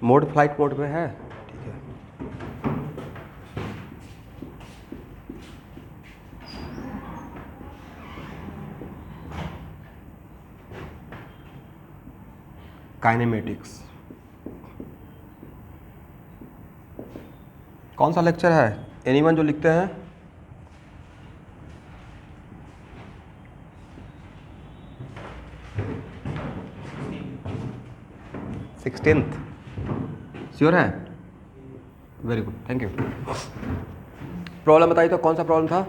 Mode flight mode में है, ठीक है। काइनेमेटिक्स कौन सा लेक्चर है? एनीवन जो लिखते हैं? सिक्सटीन्थ श्योर है? Very good, thank you. Problem बताइए तो कौन सा प्रॉब्लम था?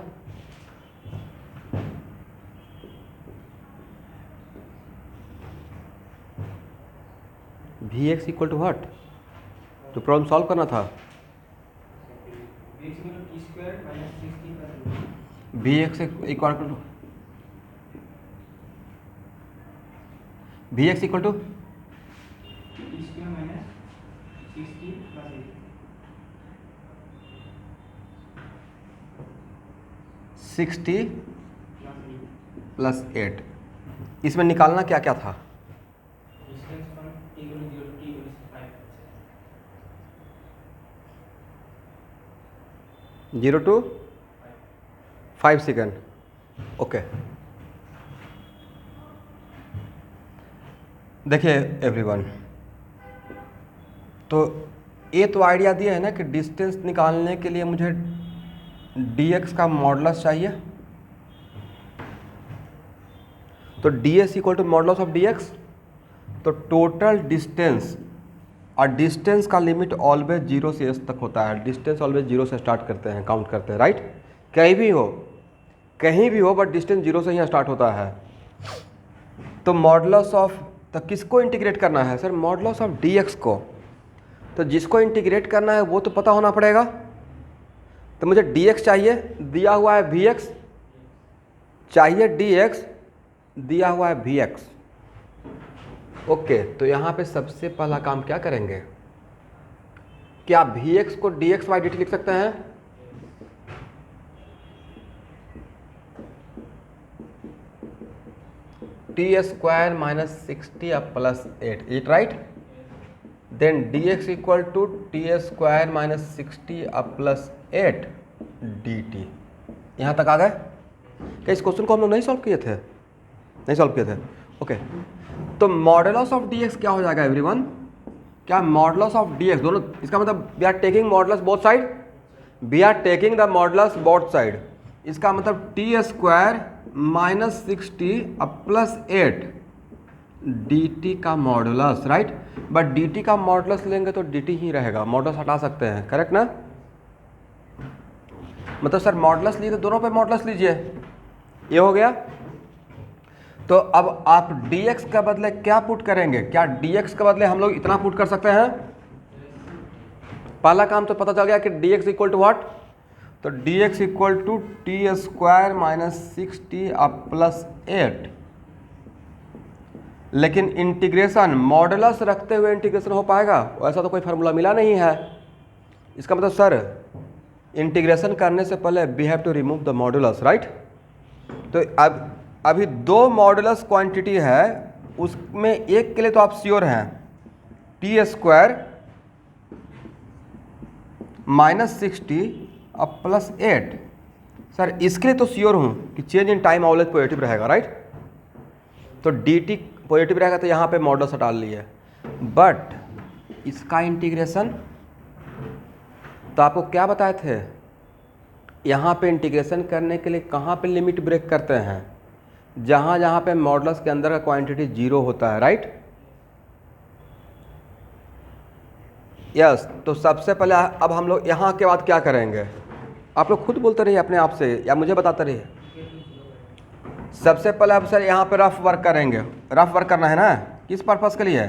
V X equal to what? जो प्रॉब्लम सॉल्व करना था, V X equal to V X equal to 60 + 8। इसमें निकालना क्या क्या था? Zero to 5 second, okay. देखिए एवरीवन, तो ये तो आइडिया दिया है ना कि डिस्टेंस निकालने के लिए मुझे dx का मॉडुलस चाहिए, तो ds equal to modulus of dx। तो टोटल डिस्टेंस, और डिस्टेंस का लिमिट ऑलवेज 0 से s तक होता है। डिस्टेंस ऑलवेज 0 से स्टार्ट करते हैं, काउंट करते हैं, राइट? कहीं भी हो बट डिस्टेंस 0 से ही स्टार्ट होता है। तो मॉडुलस ऑफ, तो किसको इंटीग्रेट करना है सर? मॉडुलस ऑफ dx को। तो जिसको इंटीग्रेट करना है वो तो पता होना पड़ेगा। तो मुझे dx चाहिए, दिया हुआ है vx, चाहिए dx, दिया हुआ है vx। ओके, तो यहाँ पे सबसे पहला काम क्या करेंगे? क्या vx को dx बाई dt लिख सकते हैं? t² - 60 + 8, it right? Then dx equal to t² - 60 + 8 dt। यहाँ तक आ गए? क्या इस क्वेश्चन को हम लोग नहीं सॉल्व किए थे? नहीं सॉल्व किए थे, ओके। तो मॉडुलस ऑफ dx क्या हो जाएगा एवरीवन? क्या मॉडुलस ऑफ dx, दोनों, इसका मतलब we are taking modulus both side, we are taking the modulus both side. इसका मतलब t² - 60 + 8 dt का मॉडुलस, राइट? बट dt का मॉडुलस लेंगे तो dt ही रहेगा, मॉडुलस हटा सकते हैं, करेक्ट ना? मतलब सर मॉडुलस लिए तो दोनों पे मॉडुलस लीजिए, ये हो गया। तो अब आप dx के बदले क्या पुट करेंगे? क्या dx के बदले हम लोग इतना पुट कर सकते हैं? पहला काम तो पता चल गया कि dx इक्वल टू व्हाट? तो dx इक्वल टू t² - 60 + 8। लेकिन इंटीग्रेशन, मॉडुलस रखते हुए इंटीग्रेशन हो पाएगा? ऐसा तो कोई फार्मूला मिला नहीं है। इसका मतलब सर इंटीग्रेशन करने से पहले we have to remove the modulus, right? तो अब अभी दो मॉडुलस क्वांटिटी है, उसमें एक के लिए तो आप श्योर हैं, t² - 60 + 8। सर इसके लिए तो श्योर हूँ कि change in time always positive रहेगा, राइट? तो dt पॉजिटिव रहेगा तो यहाँ पे मॉडुलस हटा लिए। बट इसका इंटीग्रेशन, तो आपको क्या बताए थे, यहाँ पे इंटीग्रेशन करने के लिए कहाँ पे लिमिट ब्रेक करते हैं? जहाँ पे मॉडुलस के अंदर का क्वांटिटी 0 होता है, राइट? यस। तो सबसे पहले अब हम लोग यहाँ के बाद क्या करेंगे? आप लोग खुद बोलते रहिए अपने आप से या मुझे बताते रहिए। सबसे पहले अब सर यहाँ पे रफ वर्क करेंगे। रफ वर्क करना है ना, किस पर्पज़ के लिए?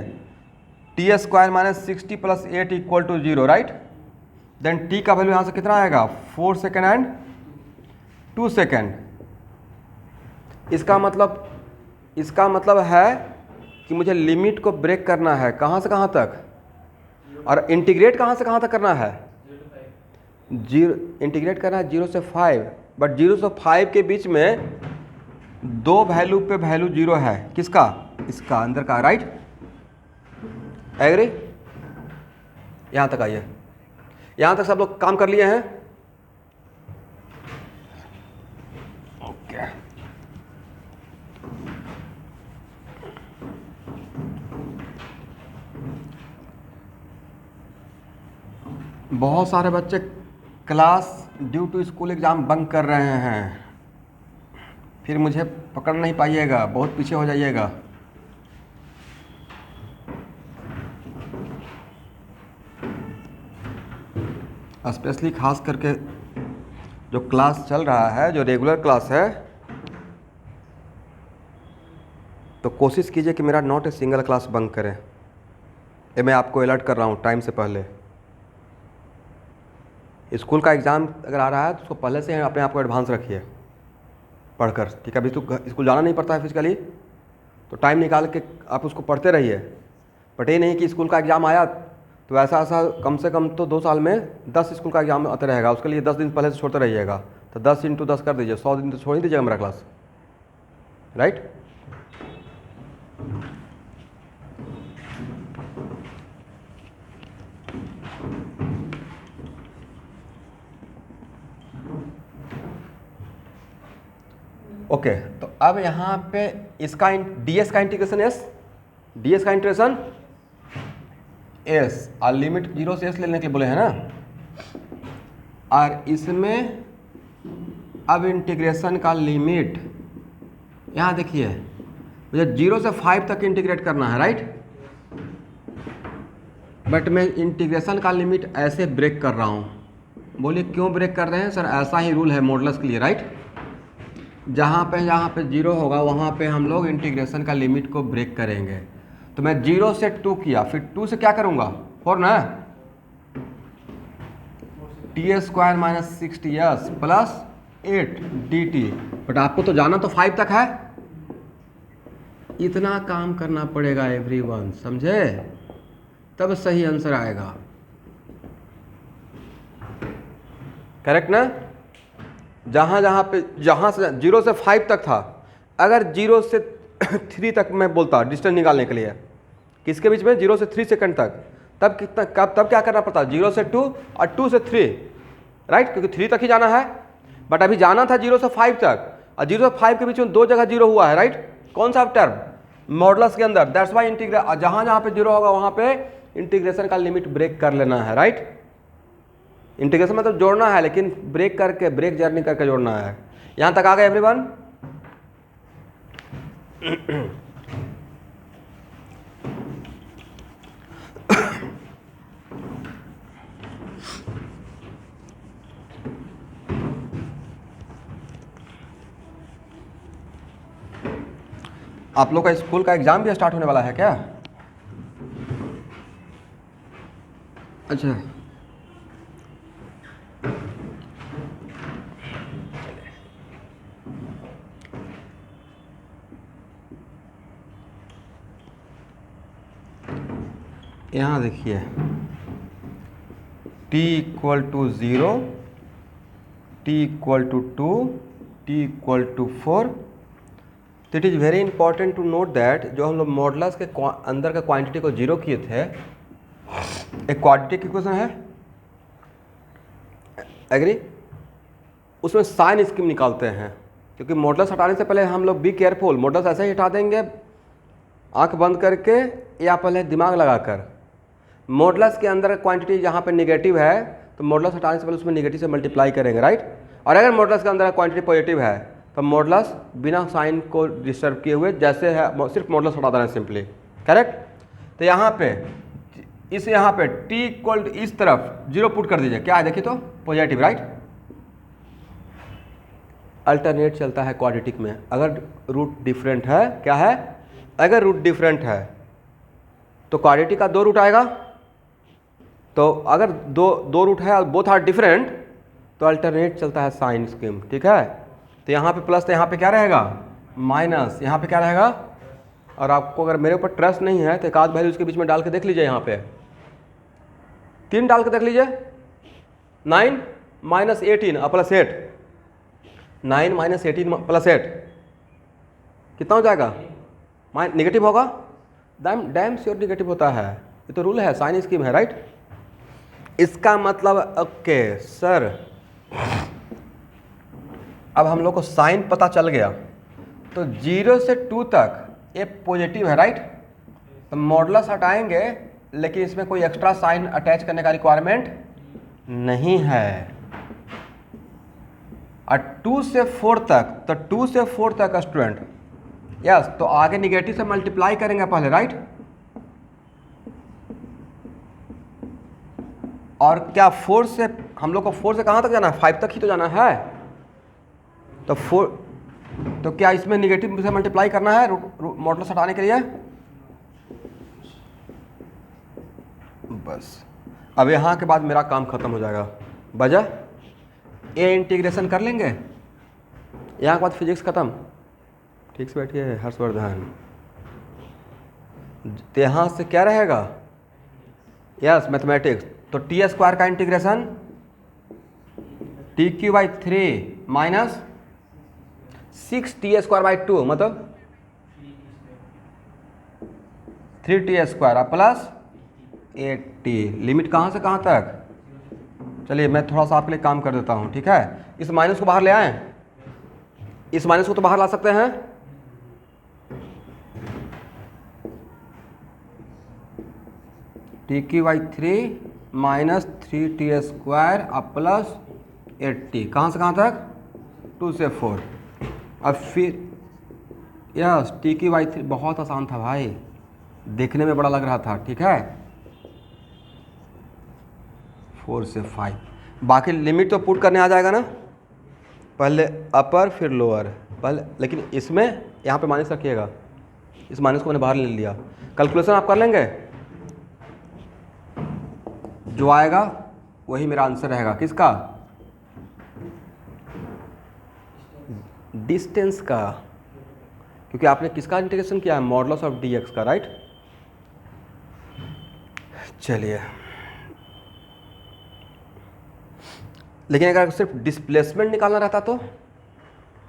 t² - 60 + 8 = 0, right? देन t का वैल्यू यहाँ से कितना आएगा? 4 सेकेंड एंड 2 सेकेंड। इसका मतलब है कि मुझे लिमिट को ब्रेक करना है, कहाँ से कहाँ तक? और इंटीग्रेट कहाँ से कहाँ तक करना है? इंटीग्रेट करना है 0 से 5, बट 0 से 5 के बीच में दो वैल्यू पे वैल्यू 0 है, किसका? इसका अंदर का, राइट? एग्री? यहाँ तक आइए, यहाँ तक सब लोग काम कर लिए हैं? ओके, बहुत सारे बच्चे class due to school exam bunk कर रहे हैं, फिर मुझे पकड़ नहीं पाइएगा, बहुत पीछे हो जाइएगा। स्पेशली खास करके जो क्लास चल रहा है, जो रेगुलर क्लास है, तो कोशिश कीजिए कि मेरा not a single class bunk करें। ये मैं आपको अलर्ट कर रहा हूँ टाइम से पहले। स्कूल का एग्ज़ाम अगर आ रहा है तो उसको पहले से अपने आप को एडवांस रखिए पढ़कर, ठीक है? अभी तो स्कूल जाना नहीं पड़ता है फिजिकली, तो टाइम निकाल के आप उसको पढ़ते रहिए। बट ये नहीं कि स्कूल का एग्ज़ाम आया तो ऐसा कम से कम तो 2 साल में 10 स्कूल का एग्ज़ाम आते रहेगा, उसके लिए 10 दिन पहले से छोड़ते रहिएगा। तो 10 × 10 कर दीजिए, 100 दिन तो छोड़ ही दीजिएगा मेरा क्लास, राइट? ओके, तो अब यहाँ पे इसका ds का इंटीग्रेशन s, ds का इंटीग्रेशन s, और लिमिट 0 से s लेने के लिए बोले हैं ना, और इसमें अब इंटीग्रेशन का लिमिट यहाँ देखिए, मुझे 0 से 5 तक इंटीग्रेट करना है, राइट? बट मैं इंटीग्रेशन का लिमिट ऐसे ब्रेक कर रहा हूँ। बोलिए क्यों ब्रेक कर रहे हैं सर? ऐसा ही रूल है मॉडुलस के लिए, राइट? जहाँ पे 0 होगा वहाँ पे हम लोग इंटीग्रेशन का लिमिट को ब्रेक करेंगे। तो मैं 0 से 2 किया, फिर 2 से क्या करूँगा? 4 ना, t² - 6ts + 8 dt। बट आपको तो जाना तो 5 तक है, इतना काम करना पड़ेगा एवरीवन, समझे? तब सही आंसर आएगा, करेक्ट ना? जहाँ से 0 से 5 तक था, अगर 0 से 3 तक मैं बोलता डिस्टेंस निकालने के लिए, किसके बीच में? 0 से 3 सेकंड तक, तब क्या करना पड़ता? 0 से 2 और 2 से 3, राइट? क्योंकि 3 तक ही जाना है। बट अभी जाना था 0 से 5 तक, और 0 से 5 के बीच में 2 जगह 0 हुआ है, राइट? कौन सा टर्म? मॉडुलस के अंदर। दैट्स वाई इंटीग्रेशन, जहाँ पे 0 होगा वहाँ पे इंटीग्रेशन का लिमिट ब्रेक कर लेना है, राइट? इंटीग्रेशन मतलब जोड़ना है, लेकिन ब्रेक जर्नी करके जोड़ना है। यहाँ तक आ गए एवरीवन? आप लोग का स्कूल का एग्जाम भी स्टार्ट होने वाला है क्या? अच्छा, यहाँ देखिए, t = 0, t = 2, t = 4। तो it is very important to note that जो हम लोग मॉडुलस के अंदर का क्वांटिटी को 0 किए थे, एक क्वाड्रेटिक इक्वेशन है, एग्री? उसमें साइन स्कीम निकालते हैं, क्योंकि मॉडुलस हटाने से पहले हम लोग बी केयरफुल, मॉडुलस ऐसे ही हटा देंगे आंख बंद करके या पहले दिमाग लगाकर। मॉडुलस के अंदर क्वांटिटी जहाँ पे नेगेटिव है तो मॉडुलस हटाने से पहले उसमें नेगेटिव से मल्टीप्लाई करेंगे, राइट? और अगर मॉडुलस के अंदर क्वांटिटी पॉजिटिव है तो मॉडुलस बिना साइन को डिस्टर्ब किए हुए जैसे है सिर्फ मॉडुलस हटा देना है, सिंपली, करेक्ट? तो यहाँ पे t = इस तरफ 0 पुट कर दीजिए, क्या है देखिए तो? Positive, right? अल्टरनेट चलता है क्वाड्रेटिक में। अगर रूट डिफरेंट है, क्या है? अगर रूट डिफरेंट है तो क्वाड्रेटिक का 2 रूट आएगा। तो अगर दो रूट है और बोथ आर डिफरेंट तो अल्टरनेट चलता है साइन स्कीम, ठीक है? तो यहाँ पे प्लस, तो यहाँ पे क्या रहेगा? माइनस, यहाँ पे क्या रहेगा? और आपको अगर मेरे ऊपर ट्रस्ट नहीं है तो एक आध वैल्यू उसके बीच में डाल के देख लीजिए, यहाँ पे 3 डाल के देख लीजिए। 9 - 18 और +8, 9 - 18 +8 कितना हो जाएगा? नेगेटिव होगा, डैम श्योर नेगेटिव होता है, ये तो रूल है, साइन स्कीम है, राइट? इसका मतलब ओके सर, अब हम लोग को साइन पता चल गया, तो 0 से 2 तक ये पॉजिटिव है राइट, तो मॉडुलस हटाएंगे लेकिन इसमें कोई एक्स्ट्रा साइन अटैच करने का रिक्वायरमेंट नहीं है। और 2 से 4 तक, तो 2 से 4 तक स्टूडेंट यस, तो आगे निगेटिव से मल्टीप्लाई करेंगे पहले राइट, और क्या 4 से हम लोग को 4 से कहाँ तक जाना है, 5 तक ही तो जाना है, तो 4, तो क्या इसमें निगेटिव से मल्टीप्लाई करना है मॉडुलस हटाने के लिए, बस अब यहाँ के बाद मेरा काम खत्म हो जाएगा, बजा ये इंटीग्रेशन कर लेंगे, यहाँ के बाद फिजिक्स खत्म। ठीक से बैठिए हर्षवर्धन, तो यहाँ से क्या रहेगा, यस मैथमेटिक्स, तो टी स्क्वायर का इंटीग्रेशन TQ/3 माइनस 6T²/2 मतलब 3T² प्लस 8T, लिमिट कहाँ से कहाँ तक, चलिए मैं थोड़ा सा आपके लिए काम कर देता हूँ, ठीक है, इस माइनस को बाहर ले आएं, इस माइनस को तो बाहर ला सकते हैं, TQ/3 minus 3T² plus 8T, कहाँ से कहाँ तक, 2 से 4, अब फिर यस TQ/3 बहुत आसान था भाई, देखने में बड़ा लग रहा था, ठीक है, 4 से 5, बाकी लिमिट तो पुट करने आ जाएगा ना, पहले अपर फिर लोअर, पहले लेकिन इसमें यहाँ पे माइनस रखिएगा, इस माइनस को मैंने बाहर ले लिया, कैलकुलेशन आप कर लेंगे, जो आएगा वही मेरा आंसर रहेगा, किसका, डिस्टेंस का, क्योंकि आपने किसका इंटीग्रेशन किया है, मॉडुलस ऑफ dx का राइट। चलिए, लेकिन अगर सिर्फ डिस्प्लेसमेंट निकालना रहता तो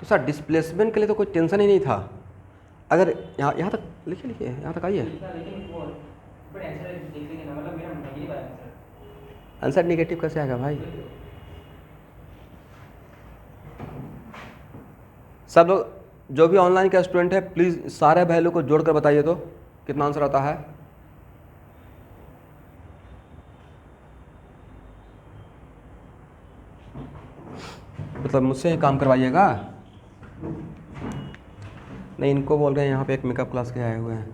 सर डिस्प्लेसमेंट के लिए तो कोई टेंशन ही नहीं था, अगर यहाँ तक लिखिए यहाँ तक आइए, आंसर नेगेटिव कैसे आएगा भाई, सब लोग जो भी ऑनलाइन के स्टूडेंट है प्लीज़ सारे वैल्यू को जोड़कर बताइए तो कितना आंसर आता है, मतलब मुझसे ही काम करवाइएगा, नहीं इनको बोल रहे हैं, यहाँ पे एक मेकअप क्लास के आए हुए हैं,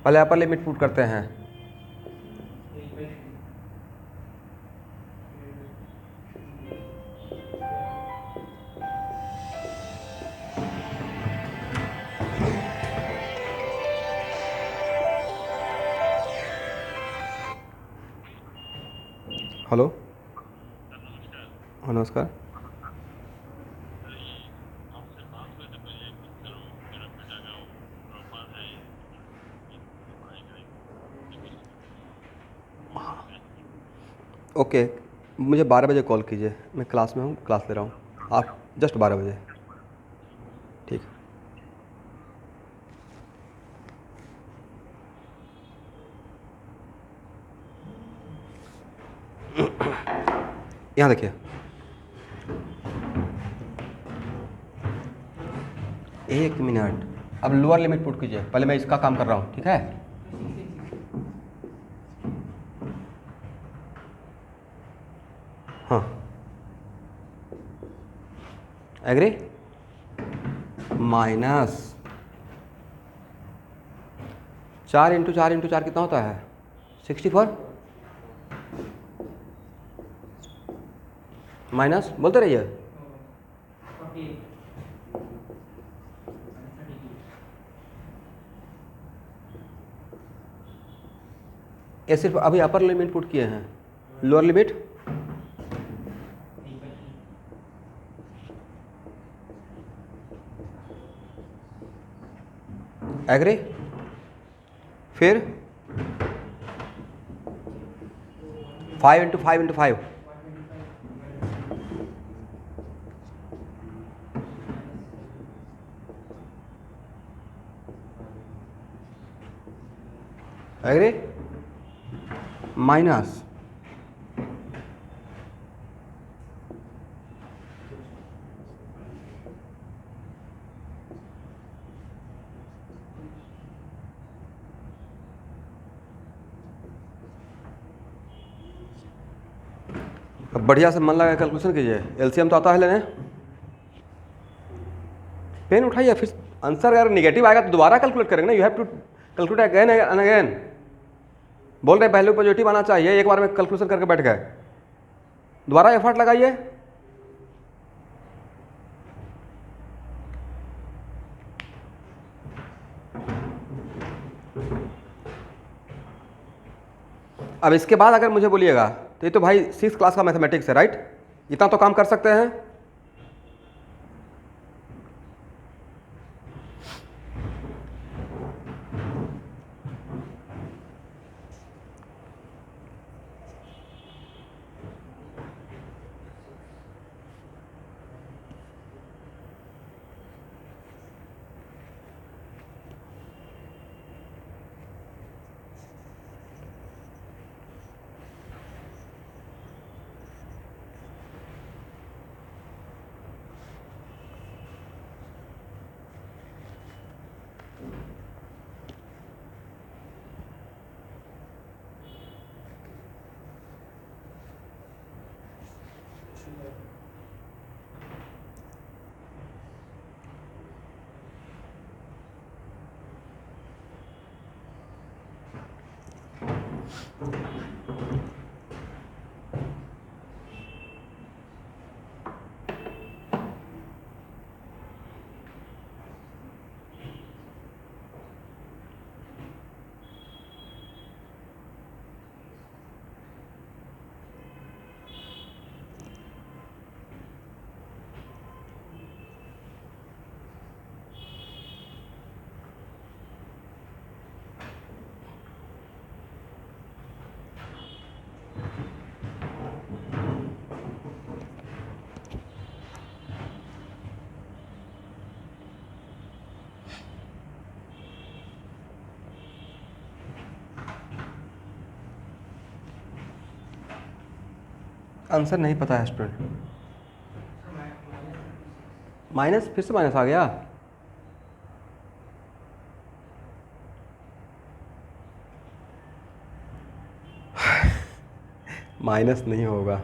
पहले अपर लिमिट पुट करते हैं, हेलो नमस्कार, ओके मुझे 12 बजे कॉल कीजिए, मैं क्लास में हूँ, क्लास ले रहा हूँ, आप जस्ट 12 बजे, ठीक। यहाँ देखिए, एक मिनट, अब लोअर लिमिट पुट कीजिए, पहले मैं इसका काम कर रहा हूँ, ठीक है, हाँ एग्री, माइनस 4 इंटू 4 इंटू 4 कितना होता है, 64, माइनस बोलते रहिए, ये सिर्फ अभी अपर लिमिट पुट किए हैं, लोअर लिमिट एग्री, फिर 5 इंटू 5 इंटू 5, एग्री, माइनस अब बढ़िया से मन लगा कैलकुलेशन कीजिए, एलसीएम तो आता है लेने। पेन उठाइए, फिर आंसर अगर निगेटिव आएगा तो दोबारा कैलकुलेट करेंगे ना, you have to calculate again and again. बोल रहे वैल्यू पॉजिटिव आना चाहिए, एक बार में कैलकुलेशन करके बैठ गए, दोबारा एफर्ट लगाइए। अब इसके बाद अगर मुझे बोलिएगा तो ये तो भाई 6th क्लास का मैथमेटिक्स है, राइट? इतना तो काम कर सकते हैं। आंसर नहीं पता है स्टूडेंट, माइनस, फिर से माइनस आ गया। माइनस नहीं होगा,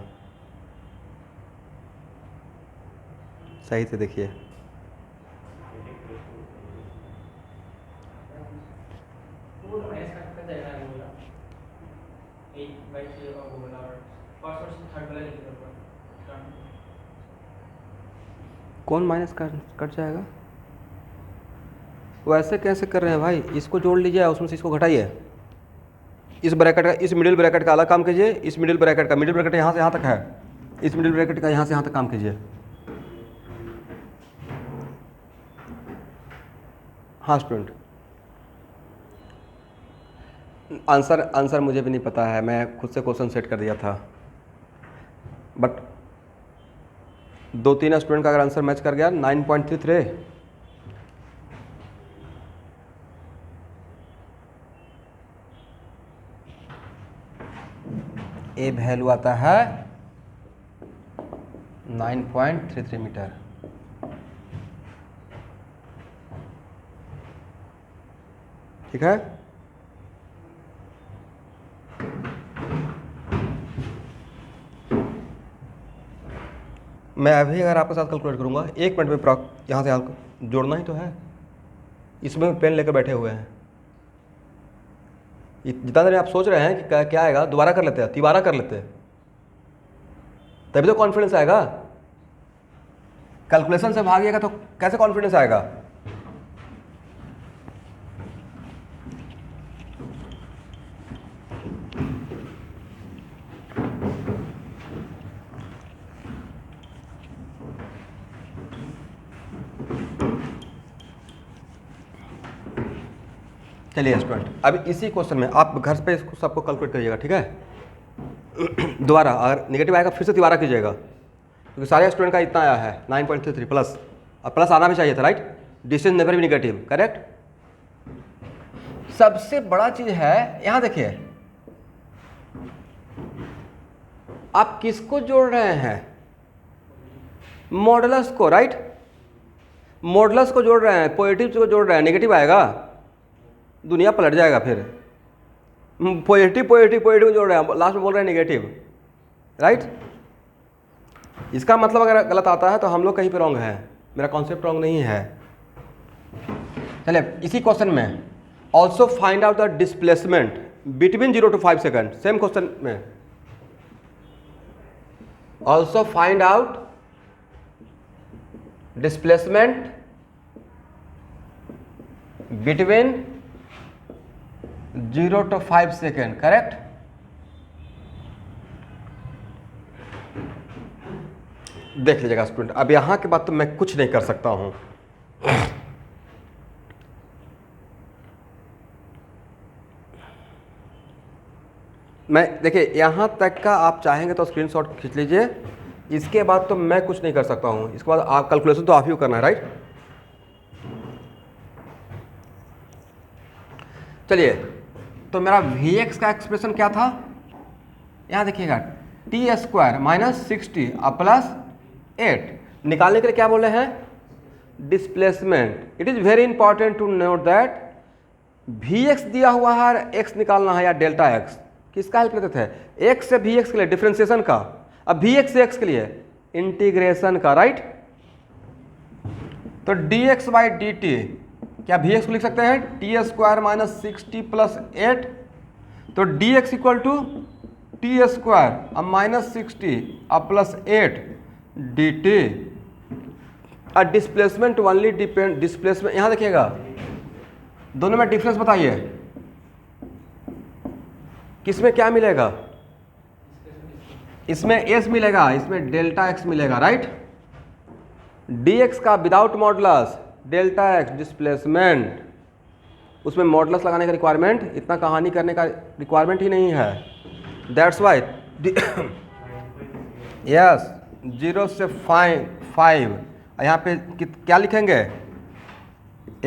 सही से देखिए। कौन माइनस कट जाएगा? वैसे कैसे कर रहे हैं भाई? इसको जोड़ लीजिए, उसमें से इसको घटाइए। इस ब्रैकेट का, इस मिडिल ब्रैकेट का अलग काम कीजिए, इस मिडिल ब्रैकेट का, मिडिल ब्रैकेट यहाँ से यहाँ तक है, इस मिडिल ब्रैकेट का यहाँ से यहाँ तक काम कीजिए। हाँ स्टूडेंट, आंसर मुझे भी नहीं पता है, मैं खुद से क्वेश्चन सेट कर दिया था, बट 2-3 स्टूडेंट का अगर आंसर मैच कर गया 9.33। ए वैल्यू आता है 9.33 मीटर। ठीक है, मैं अभी अगर आपके साथ कैलकुलेट करूंगा 1 मिनट में यहाँ से जोड़ना ही तो है, इसमें पेन लेकर बैठे हुए हैं। जितना देर आप सोच रहे हैं कि क्या आएगा, दोबारा कर लेते हैं, तिबारा कर लेते हैं, तभी तो कॉन्फिडेंस आएगा। कैलकुलेशन से भागिएगा तो कैसे कॉन्फिडेंस आएगा? चलिए स्टूडेंट, अब इसी क्वेश्चन में आप घर पे इसको सबको कैलकुलेट करिएगा, ठीक है? दोबारा अगर नेगेटिव आएगा फिर से दोबारा कीजिएगा, क्योंकि सारे स्टूडेंट का इतना आया है 9.33 प्लस, और प्लस आना भी चाहिए था, राइट? डिस्टेंस नेवर भी नेगेटिव, करेक्ट? सबसे बड़ा चीज है, यहां देखिए, आप किसको जोड़ रहे हैं? मॉडुलस को, राइट? मॉडुलस को जोड़ रहे हैं, पॉजिटिव को जोड़ रहे हैं, नेगेटिव आएगा दुनिया पलट जाएगा। फिर पॉजिटिव को जोड़ रहे हैं, लास्ट में बोल रहे हैं नेगेटिव, राइट? इसका मतलब अगर गलत आता है तो हम लोग कहीं पे रॉन्ग है, मेरा कॉन्सेप्ट रॉन्ग नहीं है। चलिए इसी क्वेश्चन में also find out the displacement between 0 to 5 second, same question में also find out displacement between 0 to 5 second, correct. देख लीजिएगा स्टूडेंट, अब यहां के बाद तो मैं कुछ नहीं कर सकता हूं। मैं देखिए यहां तक का आप चाहेंगे तो स्क्रीनशॉट खींच लीजिए, इसके बाद तो मैं कुछ नहीं कर सकता हूं। इसके बाद आप कैलकुलेशन तो आप ही को करना है, राइट। चलिए तो मेरा Vx का एक्सप्रेशन क्या था, यहां देखिएगा टी स्क्वायर माइनस 60 प्लस 8 निकालने के लिए क्या बोले हैं, displacement. It is very important to note that Vx दिया हुआ है, x निकालना है या डेल्टा x, किसका हेल्प लेते थे, x से Vx के लिए डिफ्रेंसिएशन का, अब Vx से x के लिए इंटीग्रेशन का, राइट। तो dx बाई डी टी, क्या Vx को लिख सकते हैं टी स्क्वायर माइनस 60 प्लस 8, तो dx equal to T square अब माइनस 60 अब plus 8 D T. Displacement only depend, displacement यहां देखिएगा दोनों में डिफरेंस बताइए, किसमें क्या मिलेगा, इसमें s मिलेगा, इसमें डेल्टा x मिलेगा, राइट। dx का without modulus delta x displacement, उसमें मॉडुलस लगाने का रिक्वायरमेंट, इतना कहानी करने का रिक्वायरमेंट ही नहीं है। दैट्स वाई यस 0 से 5 यहाँ पे क्या लिखेंगे,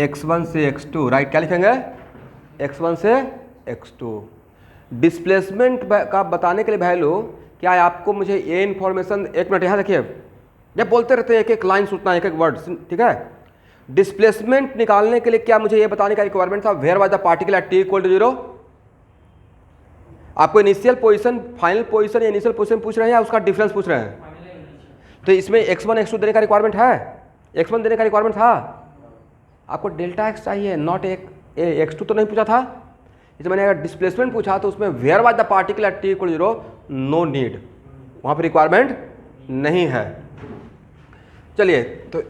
x1 से x2, राइट। क्या लिखेंगे x1 से x2। डिस्प्लेसमेंट का बताने के लिए वैल्यू क्या है, आपको मुझे ये इन्फॉर्मेशन, एक मिनट यहाँ देखिए, जब बोलते रहते हैं एक एक लाइन सुनना, एक एक वर्ड, ठीक है। डिस्प्लेसमेंट निकालने के लिए क्या मुझे ये बताने का रिक्वायरमेंट था, where was the particle at t equal to 0। आपको इनिशियल पोजीशन, फाइनल पोजीशन या इनिशियल पोजीशन पूछ रहे हैं या उसका डिफरेंस पूछ रहे हैं, तो इसमें x1 x2 देने का रिक्वायरमेंट है, x1 देने का रिक्वायरमेंट था, आपको डेल्टा x चाहिए, नॉट x2 तो नहीं पूछा था। इसमें मैंने अगर डिस्प्लेसमेंट पूछा तो उसमें where was the particle at t equal 0, no need, वहाँ पर रिक्वायरमेंट नहीं है। चलिए तो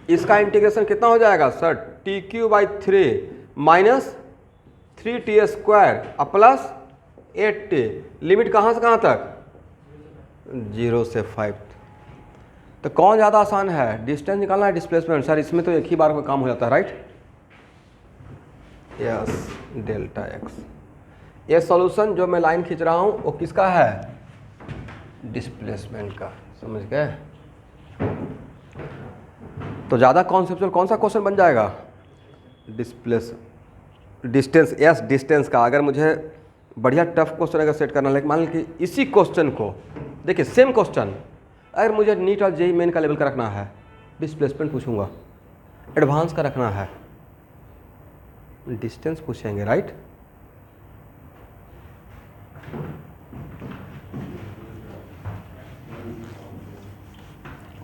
इसका इंटीग्रेशन कितना हो जाएगा sir, t³/3 minus 3t square plus 8t, limit कहाँ से कहाँ तक, 0 से 5। तो कौन ज़्यादा आसान है, डिस्टेंस निकालना है डिस्प्लेसमेंट, सर इसमें तो एक ही बार में काम हो जाता है, राइट। यस डेल्टा x, ये सॉल्यूशन जो मैं लाइन खींच रहा हूँ वो किसका है, डिस्प्लेसमेंट का, समझ गए। तो ज़्यादा कॉन्सेप्चुअल कौन सा क्वेश्चन बन जाएगा, डिस्टेंस, यस डिस्टेंस का। अगर मुझे बढ़िया टफ क्वेश्चन अगर सेट करना है, मान लीजिए इसी क्वेश्चन को देखिए, सेम क्वेश्चन अगर मुझे नीट और जेईई मेन का लेवल का रखना है, डिस्प्लेसमेंट पूछूंगा, एडवांस का रखना है, डिस्टेंस पूछेंगे, राइट।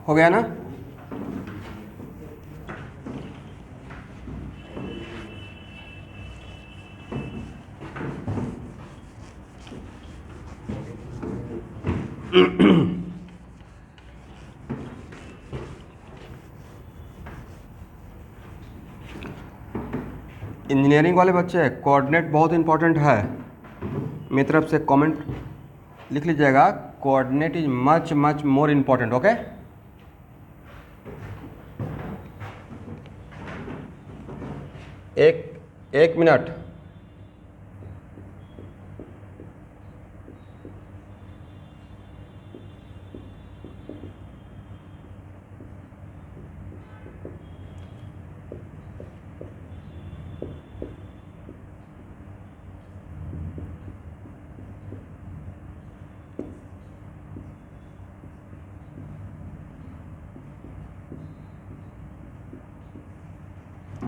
हो गया ना। इंजीनियरिंग वाले बच्चे, कोऑर्डिनेट बहुत इंपॉर्टेंट है, मेरी तरफ से कमेंट लिख लीजिएगा, coordinate is much much more important, okay. एक मिनट,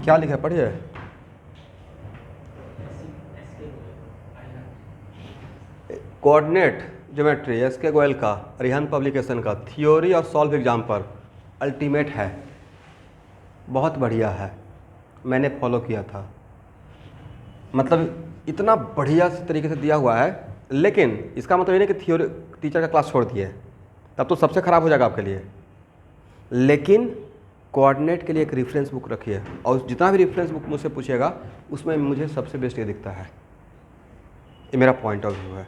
क्या लिखा है पढ़िए, कोऑर्डिनेट ज्योमेट्री एस के गोयल का, रिहान पब्लिकेशन का, थ्योरी और सॉल्व एग्जाम्पल अल्टीमेट है, बहुत बढ़िया है, मैंने फॉलो किया था। मतलब इतना बढ़िया तरीके से दिया हुआ है, लेकिन इसका मतलब ये नहीं कि थ्योरी टीचर का क्लास छोड़ दिए, तब तो सबसे ख़राब हो जाएगा आपके लिए। लेकिन कोऑर्डिनेट के लिए एक रेफरेंस बुक रखिए, और जितना भी रेफरेंस बुक मुझसे पूछेगा उसमें मुझे सबसे बेस्ट ये दिखता है, ये मेरा पॉइंट ऑफ व्यू है,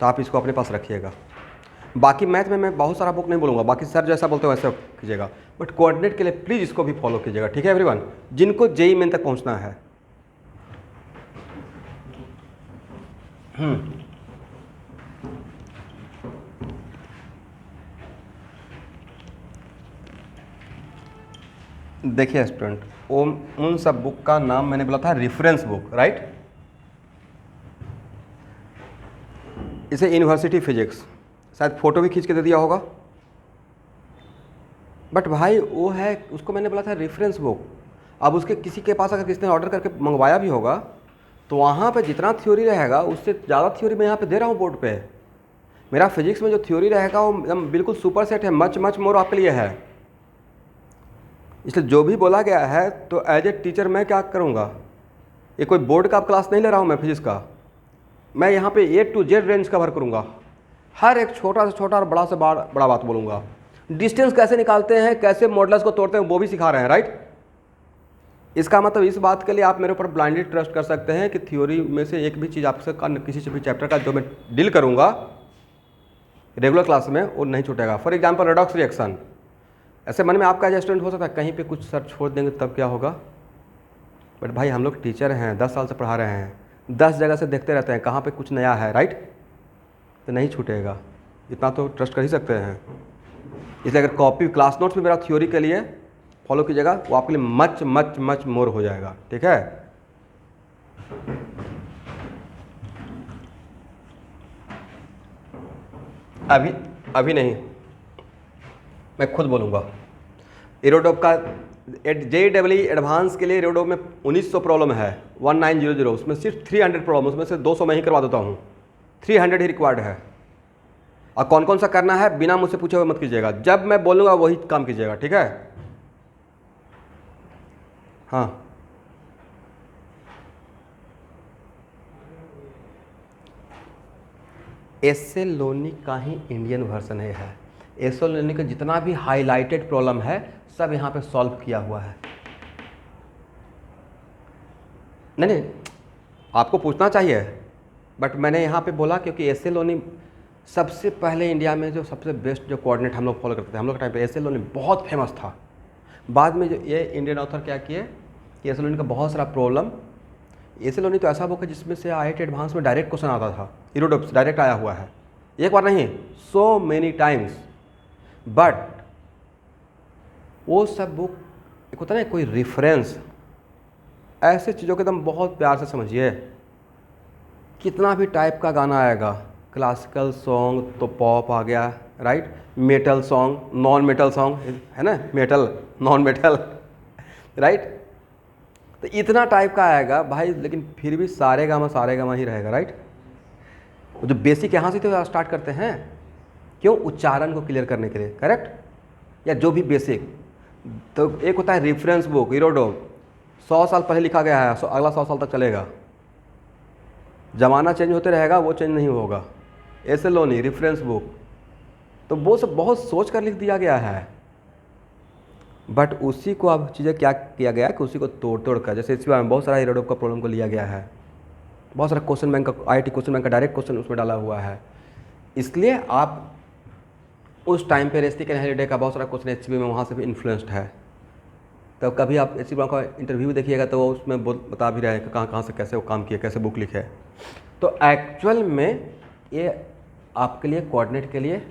तो आप इसको अपने पास रखिएगा। बाकी मैथ में मैं बहुत सारा बुक नहीं बोलूँगा, बाकी सर जैसा बोलते हो वैसा कीजिएगा, बट कोऑर्डिनेट के लिए प्लीज़ इसको भी फॉलो कीजिएगा, ठीक है एवरीवन, जिनको जेईई मेन तक पहुँचना है। देखिए स्टूडेंट, उन सब बुक का नाम मैंने बोला था रेफरेंस बुक, राइट। इसे यूनिवर्सिटी फिजिक्स, शायद फ़ोटो भी खींच के दे दिया होगा, बट भाई वो है, उसको मैंने बोला था रेफरेंस बुक। अब उसके किसी के पास अगर किसी ने ऑर्डर करके मंगवाया भी होगा तो वहाँ पे जितना थ्योरी रहेगा उससे ज़्यादा थ्योरी मैं यहाँ पे दे रहा हूँ बोर्ड पे। मेरा फिजिक्स में जो थ्योरी रहेगा वो एकदम बिल्कुल सुपर सेट है, मच मच मोर आपके लिए है। इसलिए जो भी बोला गया है तो एज ए टीचर मैं क्या करूँगा, ये कोई बोर्ड का क्लास नहीं ले रहा हूँ मैं फिजिक्स का, मैं यहाँ पे A to Z range cover करूँगा, हर एक छोटा से छोटा और बड़ा से बड़ा बात बोलूँगा। डिस्टेंस कैसे निकालते हैं, कैसे मॉडल्स को तोड़ते हैं वो भी सिखा रहे हैं, राइट। इसका मतलब इस बात के लिए आप मेरे ऊपर ब्लाइंडली ट्रस्ट कर सकते हैं कि थ्योरी में से एक भी चीज़ आपसे किसी से भी चैप्टर का जो मैं डील करूँगा रेगुलर क्लास में वो नहीं छूटेगा। फॉर एग्जाम्पल रेडॉक्स रिएक्शन, ऐसे मन में आपका एज स्टूडेंट हो सकता है कहीं पे कुछ सर छोड़ देंगे तब क्या होगा, बट भाई हम लोग टीचर हैं, 10 साल से पढ़ा रहे हैं, 10 जगह से देखते रहते हैं कहाँ पे कुछ नया है, राइट, तो नहीं छूटेगा, इतना तो ट्रस्ट कर ही सकते हैं। इसलिए अगर कॉपी क्लास नोट्स में मेरा थ्योरी के लिए फॉलो कीजिएगा, वो आपके लिए मच मच मच मोर हो जाएगा, ठीक है। अभी नहीं, मैं खुद बोलूँगा। इरोडोप का JEE एडवांस के लिए इरोडोप में 1900 प्रॉब्लम है, 1900, उसमें सिर्फ 300 प्रॉब्लम, उसमें से 200 मैं ही करवा देता हूँ, 300 ही रिक्वायर्ड है। और कौन कौन सा करना है बिना मुझसे पूछे हुए मत कीजिएगा, जब मैं बोलूँगा वही काम कीजिएगा, ठीक है। हाँ, एसेलोनी का ही इंडियन वर्जन है। एसेलोनी का जितना भी हाईलाइटेड प्रॉब्लम है सब यहाँ पे सॉल्व किया हुआ है। नहीं, आपको पूछना चाहिए, बट मैंने यहाँ पे बोला क्योंकि एसेलोनी सबसे पहले इंडिया में जो सबसे बेस्ट जो कोऑर्डिनेट हम लोग फॉलो करते थे, हम लोग के टाइम पे एसेलोनी बहुत फेमस था। बाद में जो ये इंडियन ऑथर क्या किए, एसेलोनी का बहुत सारा प्रॉब्लम, एसेलोनी तो ऐसा बुक है जिसमें से IIT एडवांस में डायरेक्ट क्वेश्चन आता था, इरोडोप से डायरेक्ट आया हुआ है, एक बार नहीं, सो मेनी टाइम्स। बट वो सब बुक एक होता है ना कोई रेफरेंस, ऐसे चीज़ों के एकदम बहुत प्यार से समझिए। कितना भी टाइप का गाना आएगा, क्लासिकल सॉन्ग तो पॉप आ गया, right, metal song, non metal song है ना, मेटल नॉन मेटल, राइट, तो इतना टाइप का आएगा भाई, लेकिन फिर भी सारे गामा ही रहेगा, राइट। जो बेसिक यहाँ से तो स्टार्ट करते हैं, क्यों, उच्चारण को क्लियर करने के लिए, करेक्ट, या जो भी बेसिक। तो एक होता है रेफरेंस बुक, इरोडोप 100 साल पहले लिखा गया है, अगला 100 साल तक चलेगा, ज़माना चेंज होते रहेगा, वो चेंज नहीं होगा। एसेलोनी रेफरेंस बुक, तो वो सब बहुत सोच कर लिख दिया गया है, बट उसी को अब चीज़ें क्या किया गया है कि उसी को तोड़ कर, जैसे इस बार में बहुत सारा इरोडोप का प्रॉब्लम को लिया गया है, बहुत सारा क्वेश्चन बैंक का, IIT क्वेश्चन बैंक का डायरेक्ट क्वेश्चन उसमें डाला हुआ है। इसलिए आप उस टाइम पे रेस्टी के हेरिडे का बहुत सारा क्वेश्चन HCB में वहाँ से भी इन्फ्लुएंस्ड है। तो कभी आप HCB का इंटरव्यू देखिएगा तो वो उसमें बता भी रहे हैं कि कहाँ से कैसे वो काम किए, कैसे बुक लिखे। तो एक्चुअल में ये आपके लिए कोऑर्डिनेट के लिए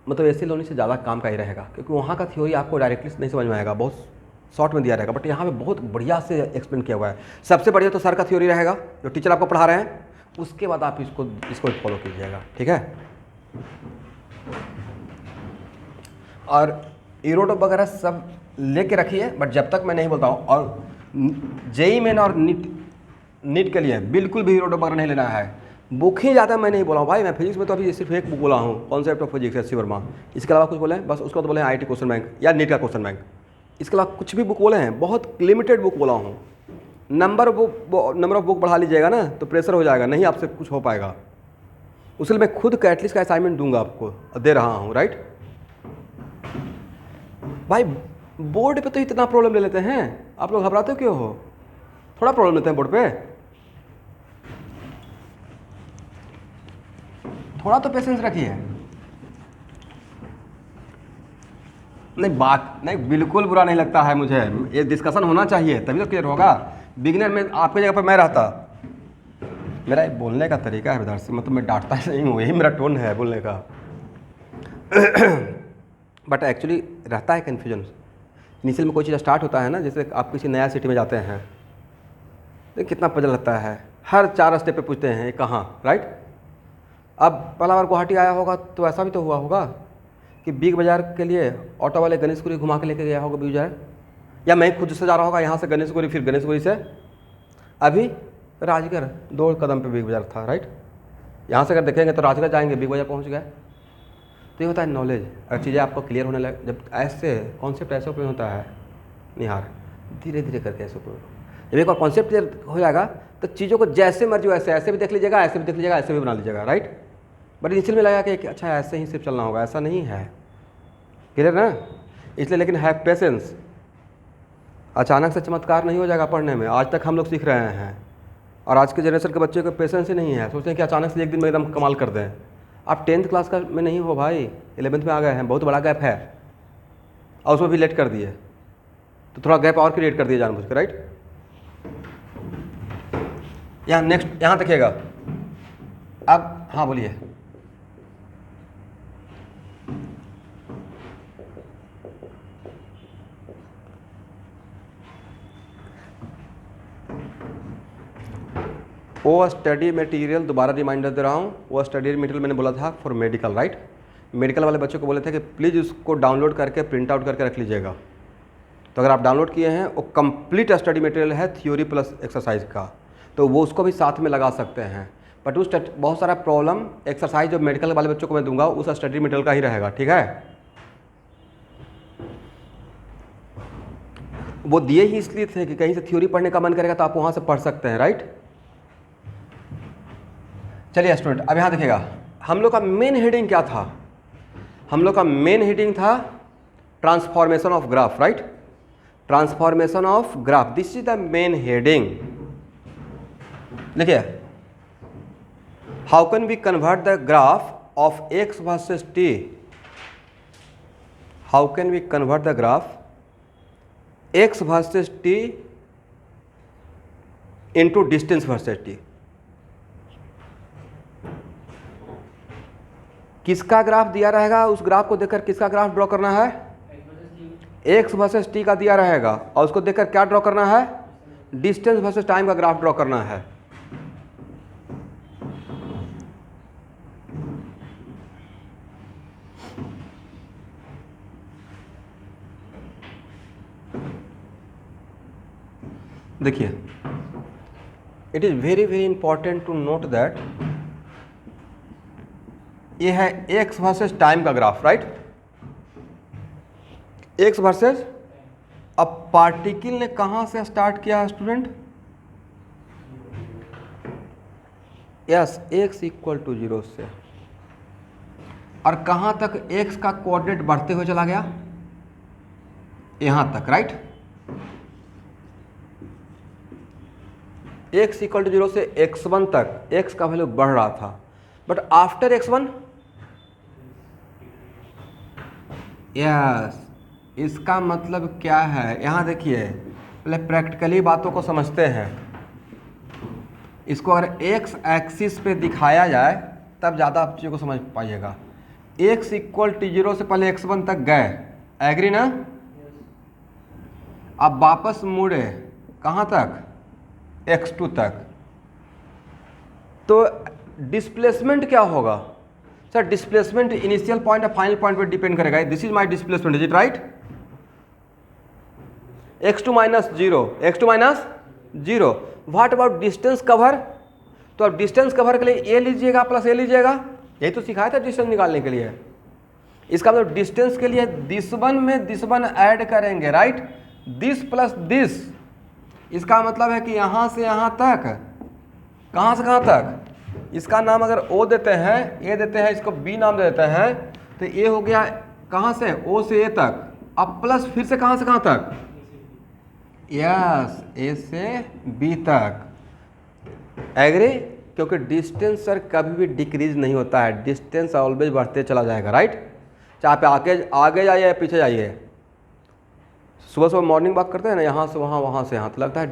मतलब एसेलोनी से ज़्यादा काम का ही रहेगा, क्योंकि वहाँ का थ्योरी आपको डायरेक्टली नहीं समझ में आएगा, बहुत शॉर्ट में दिया रहेगा, बट यहाँ पे बहुत बढ़िया से एक्सप्लेन किया हुआ है। सबसे बढ़िया तो सर का थ्योरी रहेगा जो टीचर आपको पढ़ा रहे हैं, उसके बाद आप इसको फॉलो कीजिएगा, ठीक है। और इरोडोप वगैरह सब लेके रखिए, बट जब तक मैं नहीं बोलता हूँ, और JEE मेन और नीट के लिए बिल्कुल भी इरोडोप वगैरह नहीं लेना है। बुक ही ज़्यादा मैं नहीं बोला हूँ भाई, मैं फिजिक्स में तो अभी सिर्फ एक बुक बोला हूँ, concept of physics S Verma. इसके अलावा कुछ बोले हैं बस, उसके बाद बोले IIT क्वेश्चन बैंक या नीट का क्वेश्चन बैंक। इसके अलावा कुछ भी बुक बोले हैं, बहुत लिमिटेड बुक बोला हूँ। नंबर ऑफ बुक बढ़ा लीजिएगा ना तो प्रेशर हो जाएगा, नहीं आपसे कुछ हो पाएगा। उसके लिए मैं खुद कैटलिस्ट का असाइनमेंट दूंगा आपको, दे रहा हूँ, राइट भाई। बोर्ड पे तो इतना प्रॉब्लम ले लेते हैं, आप लोग घबराते क्यों हो? थोड़ा प्रॉब्लम लेते हैं बोर्ड पे, थोड़ा तो पेशेंस रखिए। नहीं बात नहीं, बिल्कुल बुरा नहीं लगता है मुझे, ये डिस्कशन होना चाहिए तभी तो क्लियर होगा। बिगिनर में आपके जगह पर मैं रहता, मेरा एक बोलने का तरीका है विद्यार्थी, मतलब मैं डांटता नहीं हूँ, यही मेरा टोन है बोलने का। बट एक्चुअली रहता है कन्फ्यूजन। इनिशियल में कोई चीज़ स्टार्ट होता है ना, जैसे आप किसी नया सिटी में जाते हैं तो कितना पजल लगता है, हर 4 स्टेप पे पूछते हैं ये कहाँ, राइट। अब पहला बार गुवाहाटी आया होगा तो ऐसा भी तो हुआ होगा कि बिग बाज़ार के लिए ऑटो वाले गणेशपुरी घुमा के लेके गया होगा बिग बाज़ार, या मैं खुद से जा रहा होगा यहाँ से गणेशपुरी, फिर गणेशपुरी से अभी राजगढ़ 2 कदम पे बिग बाज़ार था, राइट। यहाँ से अगर देखेंगे तो राजगढ़ जाएंगे, बिग बाज़ार पहुँच गए। तो ये होता है नॉलेज, अगर चीज़ें आपको क्लियर होने लगे, जब ऐसे कॉन्सेप्ट ऐसे ओपन होता है निहार, धीरे धीरे करके ऐसे ओपन। जब एक बार कॉन्सेप्ट क्लियर हो जाएगा तो चीज़ों को जैसे मर्जी वैसे, ऐसे भी देख लीजिएगा, ऐसे भी देख लीजिएगा, ऐसे भी बना लीजिएगा, राइट। बट इनिशियल में लगा कि अच्छा ऐसे ही सिर्फ चलना होगा, ऐसा नहीं है, क्लियर ना। इसलिए लेकिन हैव पेशेंस, अचानक से चमत्कार नहीं हो जाएगा पढ़ने में। आज तक हम लोग सीख रहे हैं और आज के जनरेशन के बच्चे को पेशेंस ही नहीं है, सोचते हैं कि अचानक से एक दिन में एकदम कमाल कर दें। आप 10th क्लास का में नहीं हो भाई, 11th में आ गए हैं, बहुत बड़ा गैप है और उसमें भी लेट कर दिए, तो थोड़ा गैप और क्रिएट कर दिए जानबूझ के, राइट। यहाँ नेक्स्ट यहाँ देखिएगा अब, हाँ बोलिए। वो स्टडी मटेरियल, दोबारा रिमाइंडर दे रहा हूँ, वो स्टडी मटेरियल मैंने बोला था फॉर मेडिकल, राइट। मेडिकल वाले बच्चों को बोले थे कि प्लीज़ उसको डाउनलोड करके प्रिंट आउट करके रख लीजिएगा। तो अगर आप डाउनलोड किए हैं, वो कंप्लीट स्टडी मटेरियल है, थ्योरी प्लस एक्सरसाइज का, तो वो उसको भी साथ में लगा सकते हैं। बट उस बहुत सारा प्रॉब्लम एक्सरसाइज जो मेडिकल वाले बच्चों को मैं दूंगा उस स्टडी मटेरियल का ही रहेगा, ठीक है। वो दिए ही इसलिए थे कि कहीं से थ्योरी पढ़ने का मन करेगा तो आप वहाँ से पढ़ सकते हैं, राइट। चलिए स्टूडेंट, अब यहाँ देखिएगा हम लोग का मेन हेडिंग क्या था। हम लोग का मेन हेडिंग था transformation of graph, right. Transformation of graph, this is the main heading. देखिए, how can we convert the graph of X versus T, how can we convert the graph X versus T into distance versus T. किसका graph दिया रहेगा, उस graph को देखकर किसका graph draw करना है, एक्स वर्सेस टी का दिया रहेगा, और उसको देखकर क्या ड्रॉ करना है, डिस्टेंस वर्सेस टाइम का ग्राफ ड्रॉ करना है। देखिए, it is very very important to note that ये है एक्स वर्सेस टाइम का ग्राफ, राइट। एक्स वर्सेस, अब पार्टिकल ने कहां से स्टार्ट किया student, yes, X equal to 0 से, और कहां तक एक्स का कोऑर्डिनेट बढ़ते हुए चला गया, यहां तक, राइट। एक्स इक्वल टू 0 से x1 तक एक्स का वैल्यू बढ़ रहा था, बट आफ्टर x1, यस, इसका मतलब क्या है, यहां देखिए, पहले प्रैक्टिकली बातों को समझते हैं। इसको अगर एक्स एक्सिस पे दिखाया जाए तब ज़्यादा आप चीज़ों को समझ पाइएगा। एक्स इक्वल टू 0 से पहले x1 तक गए, एग्री ना। अब वापस मुड़े कहाँ तक, x2 तक, तो डिस्प्लेसमेंट क्या होगा सर, डिस्प्लेसमेंट इनिशियल पॉइंट और फाइनल पॉइंट पे डिपेंड करेगा। This is my displacement, is it right, x2 minus 0, x2 minus 0। What about distance cover, तो अब डिस्टेंस कवर के लिए ए लीजिएगा प्लस ए लीजिएगा, यही तो सिखाया था डिस्टेंस निकालने के लिए। इसका मतलब डिस्टेंस के लिए दिस वन में दिस वन ऐड करेंगे, राइट, दिस प्लस दिस। इसका मतलब है कि यहाँ से यहाँ तक, कहाँ से कहाँ तक, इसका नाम अगर ओ देते हैं, ए देते हैं, इसको बी नाम दे देते हैं, तो ए हो गया कहाँ से, ओ से ए तक। अब प्लस फिर से कहाँ तक, यस, ए से बी तक। एग्री? क्योंकि डिस्टेंस सर कभी भी डिक्रीज नहीं होता है, डिस्टेंस ऑलवेज बढ़ते चला जाएगा, राइट। चाहे आप आगे जाइए या पीछे जाइए। सुबह सुबह मॉर्निंग वॉक करते हैं ना, यहाँ से वहाँ, वहाँ से यहाँ, तो लगता है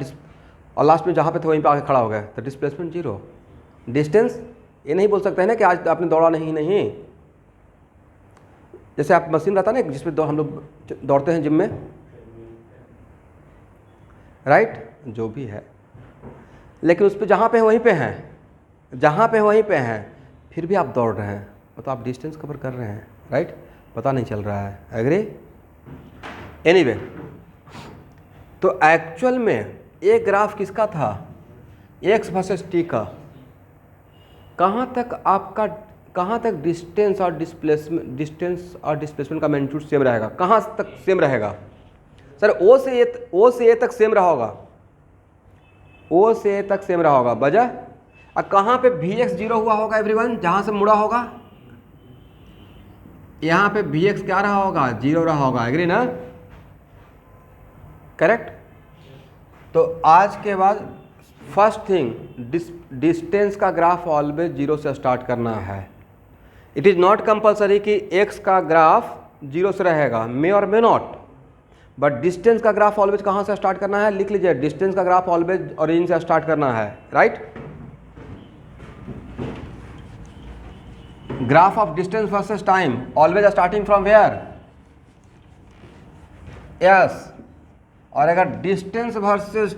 और लास्ट में जहाँ पे थे वहीं पे आके खड़ा हो गया, तो डिस्प्लेसमेंट जीरो। डिस्टेंस ये नहीं बोल सकते हैं ना कि आज आपने दौड़ा नहीं। जैसे आप मशीन रहता है ना जिसमें हम लोग दौड़ते हैं जिम में, राइट, जो भी है, लेकिन उस पर जहाँ पे वहीं पे हैं, जहाँ पे वहीं पे हैं, फिर भी आप दौड़ रहे हैं, मतलब आप डिस्टेंस कवर कर रहे हैं, राइट, पता नहीं चल रहा है। एग्री? एनीवे, तो एक्चुअल में ये ग्राफ किसका था, एक्स वर्सेस टी का। कहाँ तक डिस्टेंस और डिस्प्लेसमेंट का मैग्नीट्यूड सेम रहेगा, कहाँ तक सेम रहेगा सर? ओ से ए तक सेम रहा होगा, ओ से ए तक सेम रहा होगा वजह, और कहाँ पे वी एक्स जीरो हुआ होगा एवरीवन, जहाँ से मुड़ा होगा, यहाँ पे वी एक्स क्या रहा होगा, जीरो रहा होगा। एग्री ना? करेक्ट। तो आज के बाद फर्स्ट थिंग, डिस्टेंस का ग्राफ ऑलवेज जीरो से स्टार्ट करना है। इट इज़ नॉट कंपल्सरी कि एक्स का ग्राफ जीरो से रहेगा, मे और मे नॉट, बट डिस्टेंस का ग्राफ ऑलवेज कहाँ से स्टार्ट करना है, लिख लीजिए, डिस्टेंस का ग्राफ ऑलवेज ओरिजिन से स्टार्ट करना है, right. Graph of distance versus time always starting from where, yes. और अगर डिस्टेंस वर्सेस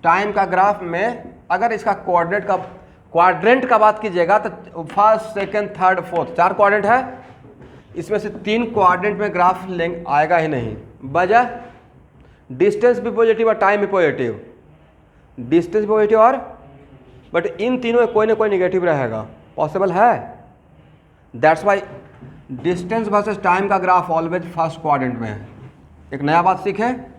टाइम का ग्राफ में अगर इसका क्वाड्रेंट का बात कीजिएगा तो first, second, third, fourth, 4 quadrant है, इसमें से 3 क्वाड्रेंट में ग्राफ आएगा ही नहीं। वजह, डिस्टेंस भी पॉजिटिव और टाइम भी पॉजिटिव, डिस्टेंस भी पॉजिटिव और, बट इन तीनों में कोई ना कोई निगेटिव रहेगा, पॉसिबल है। That's why distance versus time का ग्राफ ऑलवेज फर्स्ट क्वाड्रेंट में है। एक नया बात सीखें,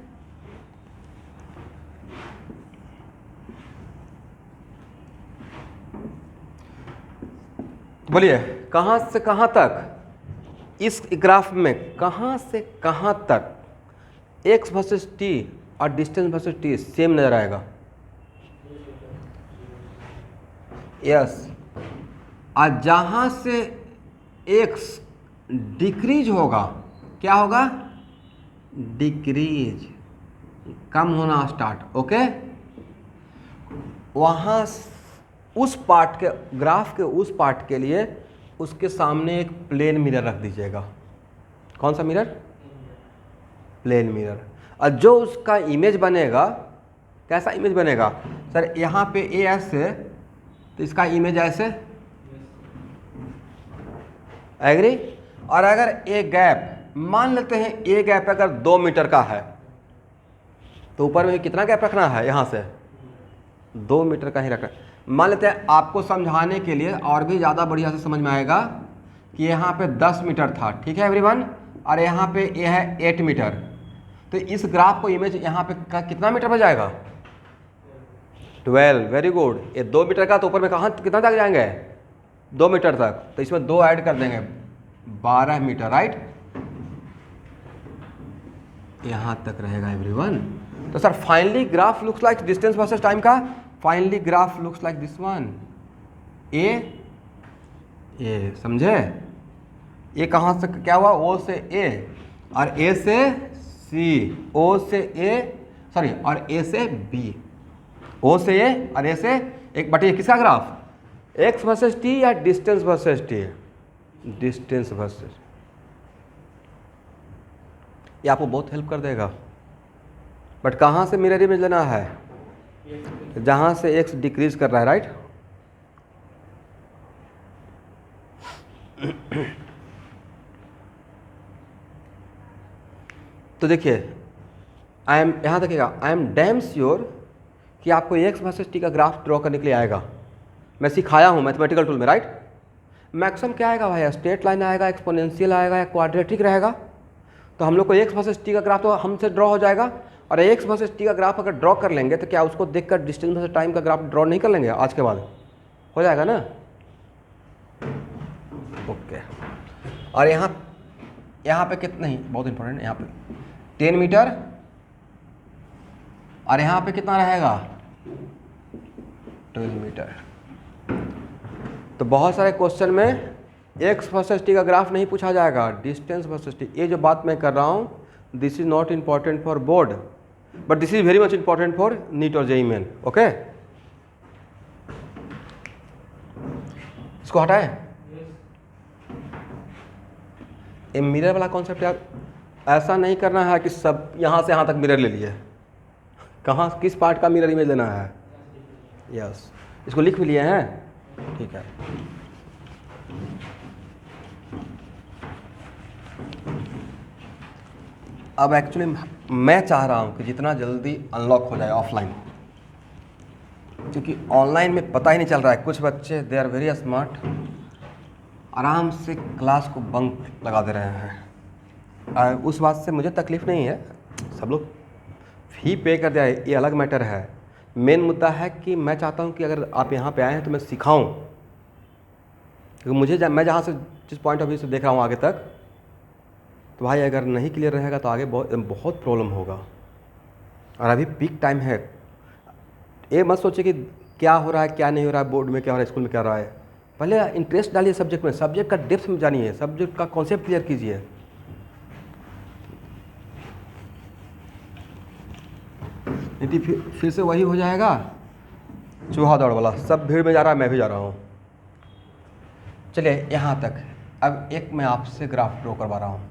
बोलिए कहाँ से कहाँ तक इस ग्राफ में, कहाँ से कहाँ तक x वर्सेस t और डिस्टेंस वर्सेस t सेम नजर आएगा, यस। और जहाँ से x डिक्रीज होगा, क्या होगा, डिक्रीज, कम होना स्टार्ट, ओके। वहाँ उस पार्ट के ग्राफ के उस पार्ट के लिए उसके सामने एक प्लेन मिरर रख दीजिएगा। कौन सा मिरर? Plane mirror. और जो उसका इमेज बनेगा, कैसा इमेज बनेगा सर, यहाँ पे ए ऐसे, तो इसका इमेज ऐसे, एग्री। और अगर ए गैप, मान लेते हैं ए गैप अगर 2 मीटर का है, तो ऊपर में कितना गैप रखना है, यहाँ से 2 मीटर का ही रखना। मान लेते हैं आपको समझाने के लिए और भी ज़्यादा बढ़िया से समझ में आएगा कि यहाँ पे 10 मीटर था, ठीक है एवरीवन, और यहाँ पे ये है 8 मीटर, तो इस ग्राफ को इमेज यहाँ पे कितना मीटर पर जाएगा, 12, वेरी गुड। ये 2 मीटर का, तो ऊपर में कहाँ कितना तक जाएंगे, 2 मीटर तक, तो इसमें 2 ऐड कर देंगे, 12 मीटर, राइट, यहाँ तक रहेगा एवरीवन। तो sir finally graph looks like distance versus time का, finally graph looks like this one, ए, समझे? ये कहाँ से क्या हुआ, ओ से ए और ए से सी, ओ से ए, सॉरी, और ए से बी, ओ से ए और ए से एक, बट ये किसका ग्राफ, एक्स वर्सेस टी या distance versus T, distance versus, ये आपको बहुत हेल्प कर देगा। बट कहाँ से मिरर इमेज लेना है, जहाँ से एक्स डिक्रीज कर रहा है, राइट। तो देखिए, आई एम डैम श्योर कि आपको एक्स वर्सेस टी का ग्राफ ड्रॉ करने के लिए आएगा, मैं सिखाया हूँ मैथमेटिकल टूल में, राइट। मैक्सिमम क्या आएगा भाई, स्ट्रेट लाइन आएगा, एक्सपोनेंशियल आएगा या क्वाड्रेटिक रहेगा। तो हम लोग को एक्स वर्सेस टी का ग्राफ तो हमसे ड्रॉ हो जाएगा, और एक्स वर्सेस टी का ग्राफ अगर ड्रॉ कर लेंगे तो क्या उसको देखकर डिस्टेंस वर्सेस टाइम का ग्राफ ड्रॉ नहीं कर लेंगे आज के बाद, हो जाएगा ना। ओके, और यहाँ पे कितना ही बहुत इंपॉर्टेंट, यहाँ पे 10 मीटर, और यहाँ पे कितना रहेगा 12 मीटर। तो बहुत सारे क्वेश्चन में एक्स वर्सेस टी का ग्राफ नहीं पूछा जाएगा, डिस्टेंस वर्सेस टी। ये जो बात मैं कर रहा हूँ, this is not important for board, but this is very much important for NEET और जेईई मेन। ओके, इसको हटाए। ये मिरर वाला कॉन्सेप्ट यार, ऐसा नहीं करना है कि सब यहाँ से यहाँ तक मिरर ले लिए। कहाँ किस पार्ट का मिरर इमेज लेना है, यस, इसको लिख भी लिए हैं, ठीक है। अब एक्चुअली मैं चाह रहा हूँ कि जितना जल्दी अनलॉक हो जाए ऑफलाइन, क्योंकि ऑनलाइन में पता ही नहीं चल रहा है। कुछ बच्चे दे आर वेरी स्मार्ट, आराम से क्लास को बंक लगा दे रहे हैं। उस बात से मुझे तकलीफ़ नहीं है, सब लोग फी पे कर दिया है, ये अलग मैटर है। मेन मुद्दा है कि मैं चाहता हूँ कि अगर आप यहाँ पे आए हैं तो मैं सिखाऊँ, क्योंकि मुझे मैं जहाँ से जिस पॉइंट ऑफ व्यू से देख रहा हूँ आगे तक, तो भाई अगर नहीं क्लियर रहेगा तो आगे बहुत प्रॉब्लम होगा। और अभी पीक टाइम है, ये मत सोचिए कि क्या हो रहा है क्या नहीं हो रहा है, बोर्ड में क्या हो रहा है, स्कूल में क्या हो रहा है। पहले इंटरेस्ट डालिए सब्जेक्ट में, सब्जेक्ट का डेप्थ में जानिए, सब्जेक्ट का कॉन्सेप्ट क्लियर कीजिए। नहीं फिर से वही हो जाएगा चूहा दौड़ वाला, सब भीड़ में जा रहा है, मैं भी जा रहा हूँ। चलिए यहाँ तक। अब एक मैं आपसे ग्राफ ड्रॉ करवा रहा हूँ।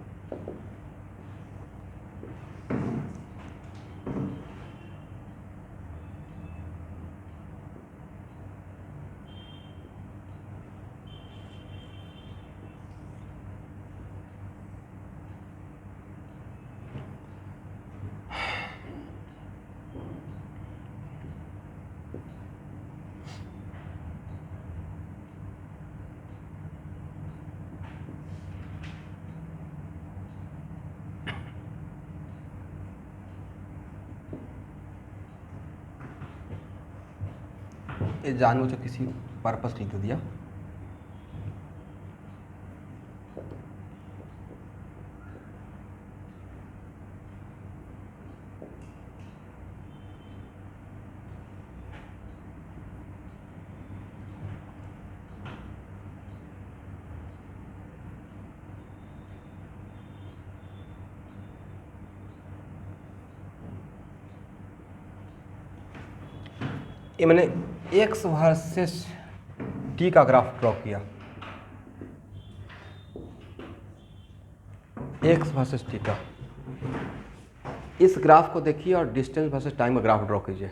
ये जानबूझ किसी पर्पस लिख दिया। ये मैंने एक्स वर्सेस टी का ग्राफ ड्रॉ किया, एक्स वर्सेस टी का। इस ग्राफ को देखिए और डिस्टेंस वर्सेस टाइम का ग्राफ ड्रॉ कीजिए।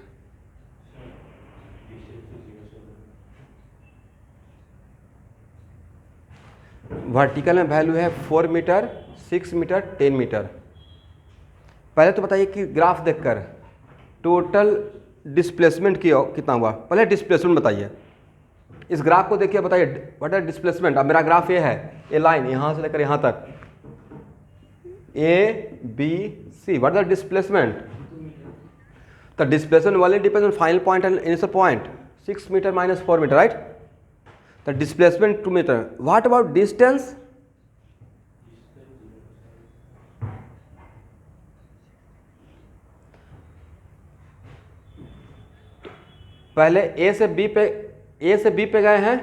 वर्टिकल में वैल्यू है 4 मीटर, 6 मीटर, 10 मीटर। पहले तो बताइए कि ग्राफ देखकर टोटल डिस्प्लेसमेंट कितना हुआ, पहले डिस्प्लेसमेंट बताइए। इस ग्राफ को देखिए, बताइए व्हाट आर डिस्प्लेसमेंट। अब मेरा ग्राफ ये है, ये लाइन यहाँ से लेकर यहाँ तक A B C, what are displacement. तो डिस्प्लेसमेंट वाले depend on final point and initial point, 6 meter minus 4 meter, right. तो displacement 2 meter. What about distance, पहले ए से बी पे गए हैं,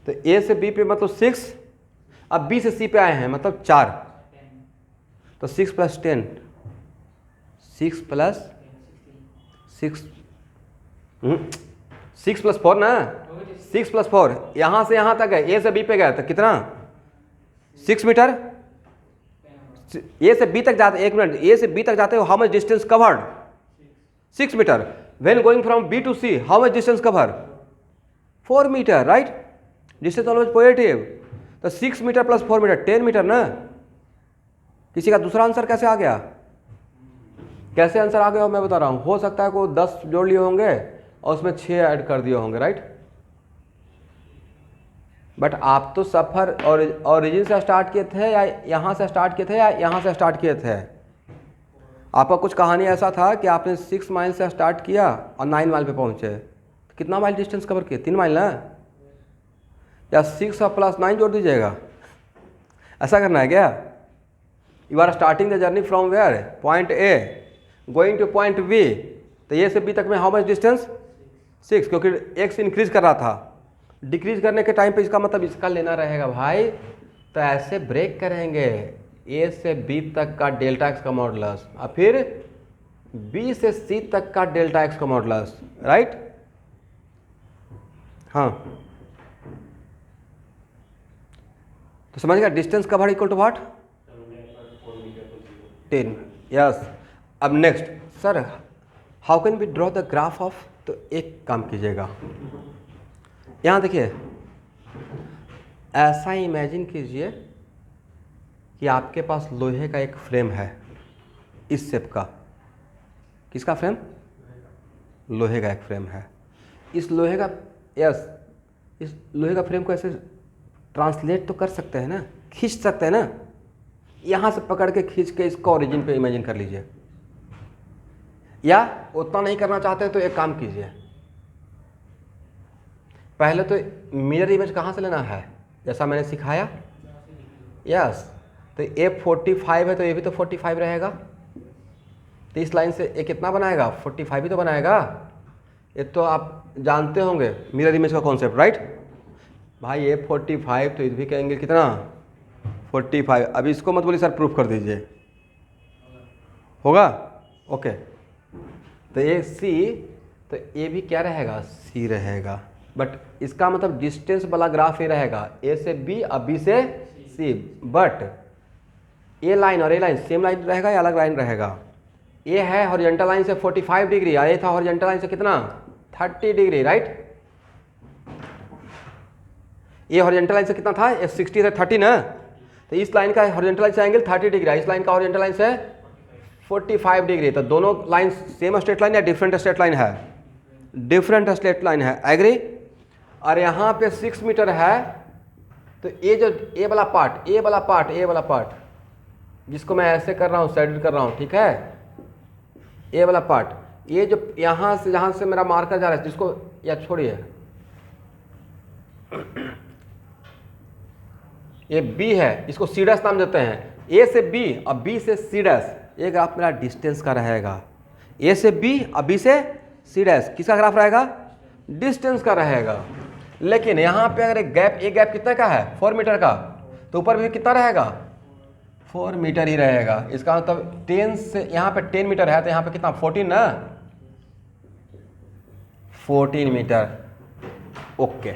तो ए से बी पे मतलब 6, अब बी से सी पे आए हैं मतलब 4, तो 6 प्लस 10, 6 प्लस 4 ना, 6 प्लस 4, यहाँ से यहाँ तक है, ए से बी पे गए तो कितना 6 मीटर। ए से बी तक जाते, एक मिनट, ए से बी तक जाते हो, how much distance covered 6 meter. When going from B to C, how much distance cover? 4 meter, right? Distance always positive. तो 6 मीटर प्लस 4 मीटर 10 मीटर ना। किसी का दूसरा आंसर कैसे आ गया, कैसे आंसर आ गया मैं बता रहा हूँ। हो सकता है कोई 10 जोड़ लिए होंगे और उसमें 6 ऐड कर दिए होंगे, राइट। बट आप तो सफ़र और ओरिजिन से स्टार्ट किए थे या यहाँ से स्टार्ट किए थे या यहाँ से स्टार्ट किए थे? आपका कुछ कहानी ऐसा था कि आपने 6 माइल से स्टार्ट किया और 9 माइल पे पहुँचे, तो कितना माइल डिस्टेंस कवर किए? 3 माइल ना? या 6 और +9 जोड़ दीजिएगा, ऐसा करना है क्या? You are starting the journey from where? Point A going to point B, तो ए से बी तक में हाउ मच डिस्टेंस? 6, क्योंकि एक्स इंक्रीज कर रहा था। डिक्रीज करने के टाइम पे इसका मतलब इसका लेना रहेगा भाई, तो ऐसे ब्रेक करेंगे ए से बी तक का डेल्टा एक्स का मॉडुलस और फिर बी से सी तक का डेल्टा एक्स का मॉडुलस, राइट? हाँ, तो समझ गया distance cover equal to what? 10। Yes. अब next, sir how can we draw the graph of? तो एक काम कीजिएगा, यहाँ देखिए, ऐसा इमेजिन कीजिए कि आपके पास लोहे का एक फ्रेम है इस शेप का। किसका फ्रेम? लोहे का एक फ्रेम है। इस लोहे का, यस, इस लोहे का फ्रेम को ऐसे ट्रांसलेट तो कर सकते हैं ना, खींच सकते हैं ना, यहाँ से पकड़ के खींच के इसको ओरिजिन पे इमेजिन कर लीजिए। या उतना नहीं करना चाहते तो एक काम कीजिए, पहले तो मिरर इमेज कहाँ से लेना है, जैसा मैंने सिखाया। यस, तो ये 45 है तो ये भी तो 45 रहेगा, तो इस लाइन से ये कितना बनाएगा? 45 ही तो बनाएगा। ये तो आप जानते होंगे मिरर इमेज का कॉन्सेप्ट, राइट? भाई ये 45 तो इस भी कहेंगे कितना? 45। अब इसको मत बोलिए सर प्रूफ कर दीजिए, होगा? ओके, तो ये सी, तो ये भी क्या रहेगा? सी रहेगा। बट इसका मतलब डिस्टेंस वाला ग्राफ ये रहेगा, ए से बी और बी से सी। बट ये लाइन और ये लाइन सेम लाइन रहेगा या अलग लाइन रहेगा? ये है हॉरिजॉन्टल लाइन से 45 डिग्री और ये था हॉरिजॉन्टल लाइन से कितना? 30 डिग्री, राइट? ये हॉरिजॉन्टल लाइन से कितना था? 60 से 30 ना, तो इस लाइन का हॉरिजॉन्टल लाइन से एंगल 30 डिग्री, इस लाइन का हॉरिजॉन्टल लाइन से 45 डिग्री। तो दोनों लाइन सेम स्ट्रेट लाइन या डिफरेंट स्ट्रेट लाइन है? डिफरेंट स्ट्रेट लाइन है, एग्री? और यहाँ पे 6 मीटर है, तो ये जो ए वाला पार्ट जिसको मैं ऐसे कर रहा हूँ, शेडेड कर रहा हूँ, ठीक है, ए वाला पार्ट, ये जो यहाँ से जहाँ से मेरा मार्कर जा रहा है, जिसको या छोड़िए, ये बी है, इसको सी डैश नाम देते हैं। ए से बी और बी से सी डैश, ये ग्राफ मेरा डिस्टेंस का रहेगा। ए से बी और बी से सी डैश किसका ग्राफ रहेगा? डिस्टेंस का रहेगा। लेकिन यहाँ पे अगर एक गैप कितने का है? 4 मीटर का, तो ऊपर भी कितना रहेगा? 4 मीटर ही रहेगा। इसका मतलब 10 से यहाँ पे 10 मीटर है, तो यहाँ पे कितना? 14 ना, 14 मीटर। ओके,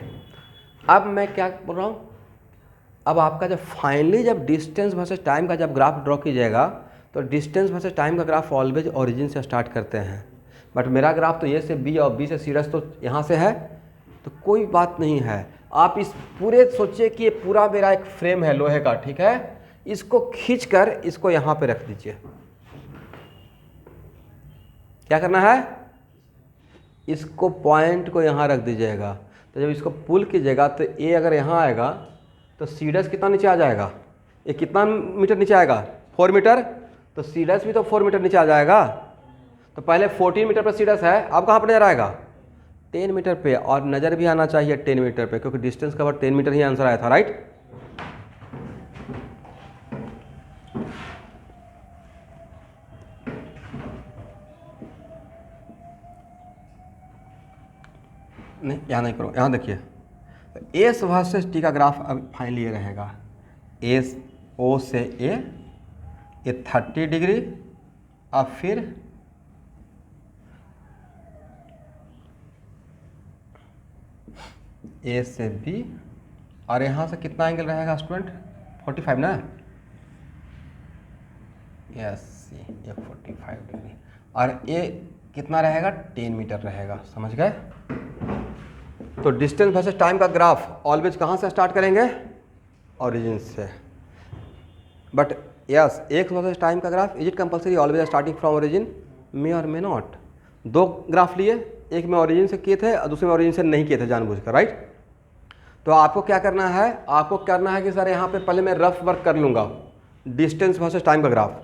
अब मैं क्या बोल रहा हूँ, अब आपका जब फाइनली जब डिस्टेंस वर्सेस टाइम का जब ग्राफ ड्रॉ कीजिएगा, तो डिस्टेंस वर्सेस टाइम का ग्राफ ऑलवेज ओरिजिन से स्टार्ट करते हैं। बट मेरा ग्राफ तो ए से बी और बी से सी डैश तो यहाँ से है, तो कोई बात नहीं है। आप इस पूरे सोचिए कि ये पूरा मेरा एक फ्रेम है लोहे का, ठीक है, इसको खींचकर इसको यहाँ पे रख दीजिए। क्या करना है? इसको पॉइंट को यहाँ रख दीजिएगा। तो जब इसको पुल कीजिएगा तो ए अगर यहाँ आएगा तो सी डैश कितना नीचे आ जाएगा? ये कितना मीटर नीचे आएगा? 4 मीटर। तो सी डैश भी तो 4 मीटर नीचे आ जाएगा। तो पहले 14 मीटर पर सी डैश है, अब कहाँ पर नजर आएगा? 10 मीटर पे, और नज़र भी आना चाहिए 10 मीटर पे, क्योंकि डिस्टेंस कवर 10 मीटर ही आंसर आया था, राइट? नहीं, यहाँ नहीं करो, यहाँ देखिए, एस वर्सेस टी का ग्राफ अब फाइनली ये रहेगा। एस ओ से ये 30 डिग्री, और फिर ए से बी, और यहाँ से कितना एंगल रहेगा स्टूडेंट? 45 ना? यस, ये 45 डिग्री, और ये कितना रहेगा? 10 मीटर रहेगा। समझ गए? तो डिस्टेंस वर्सेस टाइम का ग्राफ ऑलवेज कहाँ से स्टार्ट करेंगे? ओरिजिन से। But yes, X versus time का graph, is it compulsory always starting from origin? May और मे नॉट। 2 ग्राफ लिए, एक में ओरिजिन से किए थे और दूसरे में ओरिजिन से नहीं किए थे जानबूझकर, राइट? तो आपको क्या करना है, आपको करना है कि सर यहाँ पे पहले मैं रफ वर्क कर लूँगा डिस्टेंस वर्सेस टाइम का ग्राफ,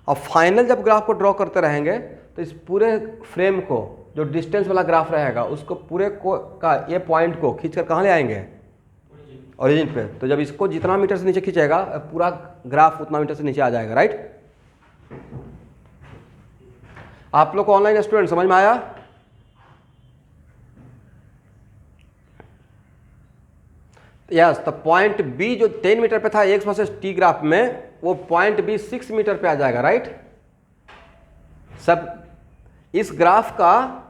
और फाइनल जब ग्राफ को ड्रॉ करते रहेंगे तो इस पूरे फ्रेम को जो डिस्टेंस वाला ग्राफ रहेगा उसको पूरे को का ये पॉइंट को खींचकर कहाँ ले आएंगे, ओरिजिन पे। तो जब इसको जितना मीटर से नीचे खींचेगा पूरा ग्राफ उतना मीटर से नीचे आ जाएगा, राइट। आप लोग को ऑनलाइन स्टूडेंट समझ में आया? यस, तो पॉइंट बी जो 10 मीटर पे था एक्स वर्सेस टी ग्राफ में, वो पॉइंट बी 6 मीटर पे आ जाएगा, राइट। सब इस ग्राफ का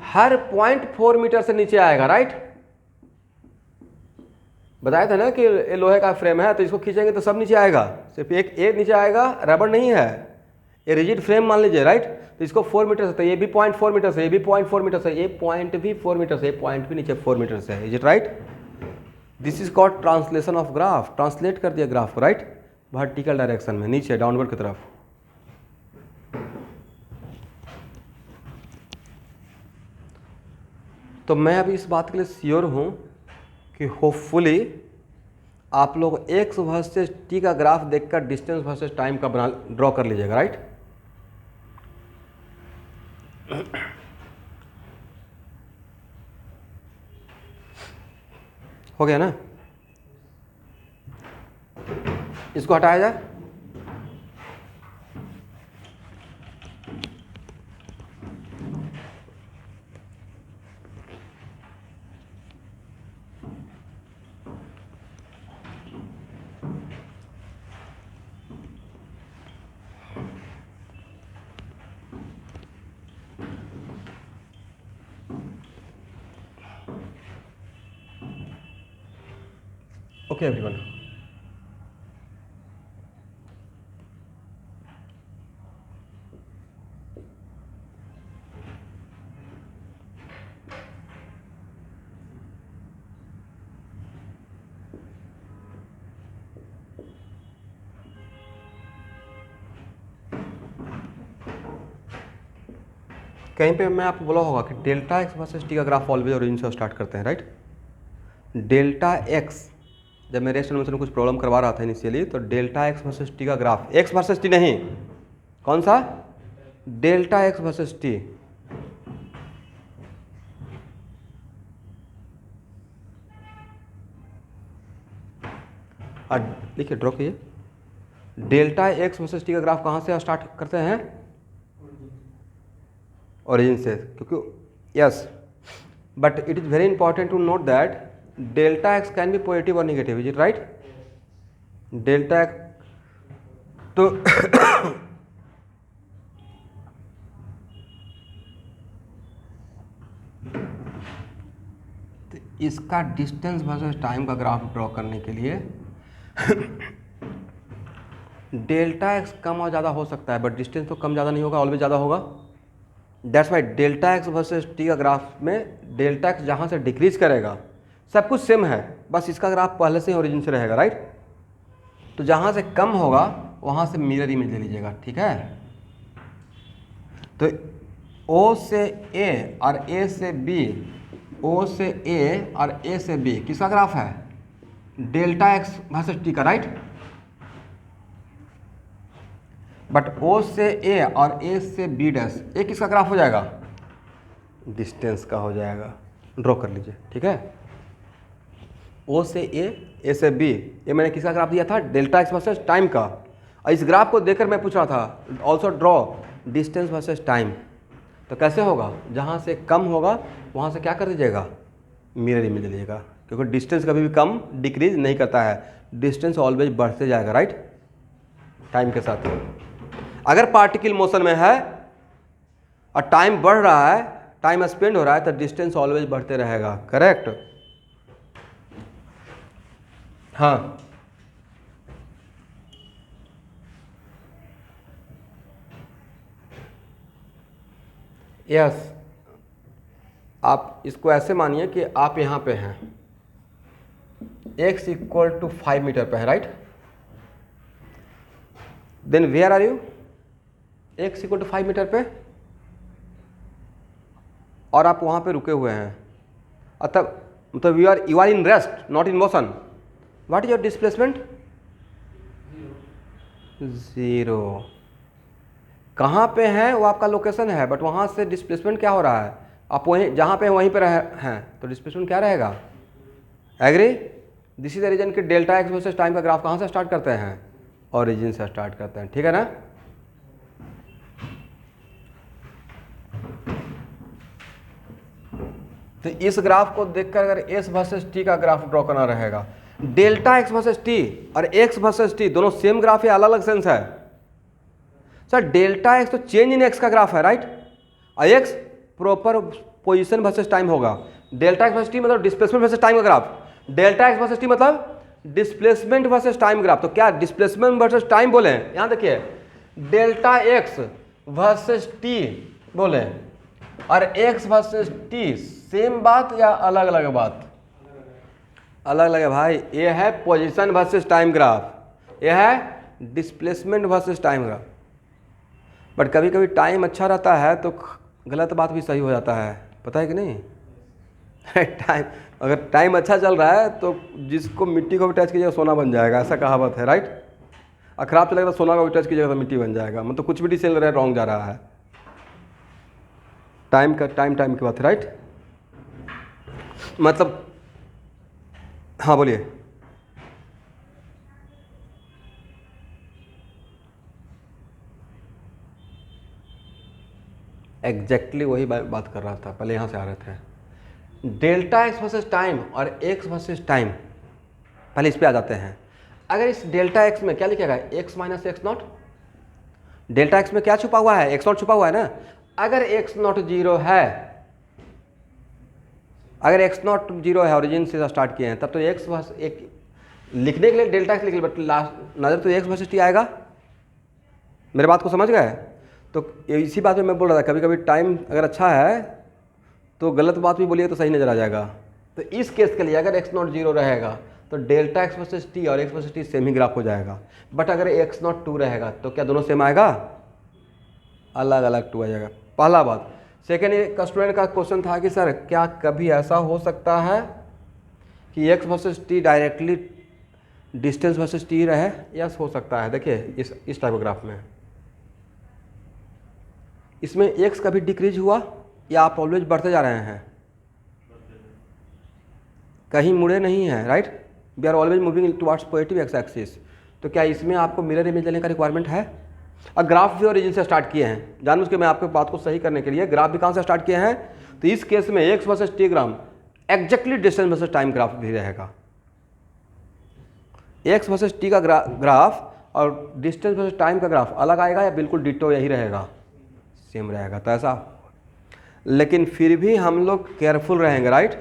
हर पॉइंट 4 मीटर से नीचे आएगा, राइट। बताया था ना कि ये लोहे का फ्रेम है तो इसको खींचेंगे तो सब नीचे आएगा, सिर्फ एक ए नीचे आएगा, रबड़ नहीं है, ये रिजिड फ्रेम मान लीजिए, राइट। तो इसको 4 मीटर से, तो ये भी पॉइंट 4 मीटर से, ये भी पॉइंट 4 मीटर से, ये पॉइंट भी 4 मीटर से, ये पॉइंट भी नीचे 4 मीटर से है, is it right. This is called translation of graph, translate कर दिया ग्राफ को, राइट, वर्टिकल डायरेक्शन में, नीचे डाउनवर्ड की तरफ। तो मैं अभी इस बात के लिए श्योर हूँ कि होपफुली आप लोग एक्स वर्सेस टी का ग्राफ देखकर डिस्टेंस वर्सेस टाइम का बना ड्रॉ कर लीजिएगा, राइट। हो गया ना, इसको हटाया जाए। ओके एवरीवन, कहीं पे मैं आपको बोला होगा कि डेल्टा एक्स वर्सेस टी का ग्राफ ऑलवेज ओरिजिन से स्टार्ट करते हैं, राइट। डेल्टा एक्स, जब मैं रेस्ट एनिमेशन में कुछ प्रॉब्लम करवा रहा था इनिशियली, तो डेल्टा एक्स वर्सेस टी का ग्राफ, एक्स वर्सेस टी नहीं, कौन सा, डेल्टा एक्स वर्सेस टी, लिखिए ड्रॉ कीजिए। डेल्टा एक्स वर्सेस टी का ग्राफ कहाँ से स्टार्ट करते हैं, ओरिजिन से, क्योंकि yes, but it is very important to note that delta X can be positive or negative, is it right. Delta X तो इसका डिस्टेंस वर्सेस टाइम का ग्राफ ड्रॉ करने के लिए डेल्टा एक्स कम और ज़्यादा हो सकता है, बट डिस्टेंस तो कम ज़्यादा नहीं होगा, ऑलवेज ज़्यादा होगा। That's why delta X versus T का ग्राफ में डेल्टा एक्स जहाँ से डिक्रीज करेगा सब कुछ सेम है, बस इसका ग्राफ पहले से ही ओरिजिन से रहेगा, राइट। तो जहाँ से कम होगा वहाँ से मिरर इमेज ले लीजिएगा, ठीक है। तो ओ से ए और ए से बी, ओ से ए और ए से बी किसका ग्राफ है, डेल्टा एक्स वर्सेस टी का, राइट। बट ओ से ए और ए से बी डैश, ए किसका ग्राफ हो जाएगा, डिस्टेंस का हो जाएगा, ड्रॉ कर लीजिए, ठीक है। ओ से ए से बी, ये मैंने किसका ग्राफ दिया था, डेल्टा एक्स वर्सेस टाइम का। और इस ग्राफ को देखकर मैं पूछ रहा था also draw distance versus time, तो कैसे होगा, जहाँ से कम होगा वहाँ से क्या कर दीजिएगा, मिरर इमेज ले लीजिएगा, क्योंकि डिस्टेंस कभी भी कम डिक्रीज नहीं करता है, डिस्टेंस ऑलवेज बढ़ते जाएगा, राइट, टाइम के साथ। अगर पार्टिकल मोशन में है और टाइम बढ़ रहा है, टाइम स्पेंड हो रहा है, तो डिस्टेंस ऑलवेज बढ़ते रहेगा, करेक्ट। हाँ, यस, आप इसको ऐसे मानिए कि आप यहाँ पे हैं, x इक्वल टू 5 मीटर पे है, right. Then where are you, x equal to 5 meter पे, और आप वहाँ पे रुके हुए हैं, और तब मतलब you are in rest not in motion, what is your displacement? 0। कहाँ पे है वो आपका लोकेशन है, बट वहाँ से डिस्प्लेसमेंट क्या हो रहा है, आप वहीं जहाँ पे वहीं पर हैं, तो डिस्प्लेसमेंट क्या रहेगा? Agree? This is the reason कि डेल्टा एक्स वर्सेस टाइम का ग्राफ कहाँ से स्टार्ट करते हैं? ओरिजिन से स्टार्ट करते हैं, ठीक है ना? तो इस ग्राफ को देखकर अगर एस वर्सेस टी का ग्राफ ड्रॉ करना रहेगा, डेल्टा एक्स वर्सेस टी और एक्स वर्सेस टी दोनों सेम ग्राफ है, अलग अलग सेंस है? सर डेल्टा एक्स तो चेंज इन एक्स का ग्राफ है, राइट? और x proper position versus time होगा। डेल्टा एक्स वर्सेस टी मतलब डिस्प्लेसमेंट वर्सेस टाइम का graph, delta X versus T मतलब डिस्प्लेसमेंट वर्सेस टाइम ग्राफ। तो क्या डिस्प्लेसमेंट वर्सेस टाइम बोले? यहां देखिए, डेल्टा एक्स वर्सेस टी बोले और एक्स वर्सेस टी सेम बात या अलग अलग बात? अलग अलग है भाई। ये है पोजीशन वर्सेस टाइम ग्राफ, ये है displacement versus time graph. But कभी कभी टाइम अच्छा रहता है तो गलत बात भी सही हो जाता है, पता है कि नहीं? टाइम, अगर टाइम अच्छा चल रहा है तो जिसको मिट्टी को भी टच कीजिएगा सोना बन जाएगा, ऐसा कहावत है, राइट? और खराब चलेगा तो सोना को भी टच कीजिएगा तो मिट्टी बन जाएगा। मतलब कुछ भी डिसीजन रहे रॉन्ग जा रहा है। टाइम की बात है, राइट? मतलब हाँ बोलिए। एग्जैक्टली वही बात कर रहा था, पहले यहाँ से आ रहे थे। डेल्टा एक्स वर्सेस टाइम और एक्स वर्सेस टाइम, पहले इस पे आ जाते हैं। अगर इस डेल्टा एक्स में क्या लिखेगा? X minus x not. Delta x में क्या छुपा हुआ है? एक्स नॉट छुपा हुआ है ना। अगर एक्स नॉट जीरो है, अगर एक्स नॉट जीरो है, ओरिजिन से स्टार्ट किए हैं, तब तो एक्स वर्स एक लिखने के लिए डेल्टा एक्स लिख लिया, बट लास्ट नज़र तो एक्स वर्सेस टी आएगा। मेरे बात को समझ गए? तो इसी बात में मैं बोल रहा था, कभी कभी टाइम अगर अच्छा है तो गलत बात भी बोलिए तो सही नज़र आ जाएगा। तो इस केस के लिए अगर एक्स नॉट जीरो रहेगा तो डेल्टा एक्स वर्सेस टी और एक्स वर्सेस टी सेम ही ग्राफ हो जाएगा। बट अगर एक्स नॉट 2 रहेगा तो क्या दोनों सेम आएगा? अलग अलग 2 आ जाएगा। पहला बात। सेकेंड, एक स्टूडेंट का क्वेश्चन था कि सर क्या कभी ऐसा हो सकता है कि x versus T directly distance versus T रहे? यस, हो सकता है। देखिए इस टाइप ग्राफ में इसमें एक्स कभी डिक्रीज हुआ या आप ऑलवेज बढ़ते जा रहे हैं? कहीं मुड़े नहीं हैं, right? We are always moving towards positive X axis. तो क्या इसमें आपको मिरर इमेज लेने का रिक्वायरमेंट है? और ग्राफ भी ओरिजिन से स्टार्ट किए हैं, जानबूझ के मैं आपके बात को सही करने के लिए ग्राफ भी कहाँ से स्टार्ट किए हैं। तो इस केस में X versus T graph exactly distance versus time graph भी रहेगा। एक्स वर्सेस टी का ग्राफ और डिस्टेंस वर्सेस टाइम का ग्राफ अलग आएगा या बिल्कुल डिटो यही रहेगा? सेम रहेगा। तो ऐसा, लेकिन फिर भी हम लोग केयरफुल रहेंगे, राइट?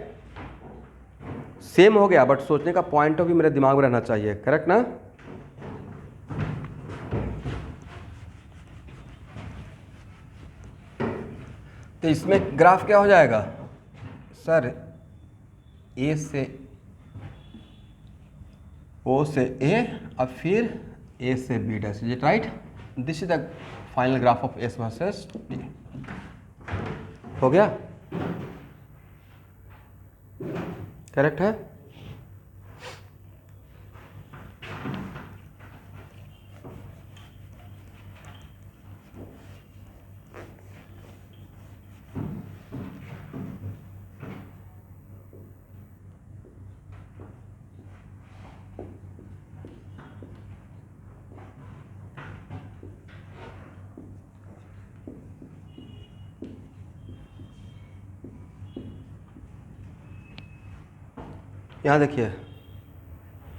सेम हो गया बट सोचने का पॉइंट ऑफ व्यू मेरे दिमाग में रहना चाहिए, करेक्ट ना? तो इसमें ग्राफ क्या हो जाएगा सर? ए से ओ से ए और फिर ए से B dash, is it right? This is the final graph of S versus T. हो गया? करेक्ट है? यहाँ देखिए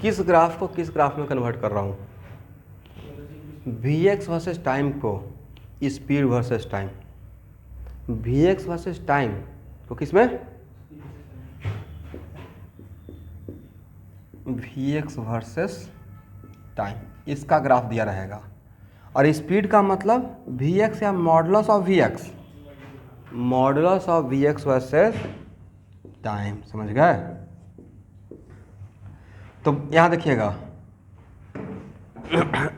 किस ग्राफ को किस ग्राफ में कन्वर्ट कर रहा हूँ। वी एक्स वर्सेस टाइम को speed versus time, V X versus time को किस में? वी एक्स वर्सेस टाइम, इसका ग्राफ दिया रहेगा। और स्पीड का मतलब वी एक्स या modulus of V X, modulus of V X versus time, समझ गए? तो यहाँ देखिएगा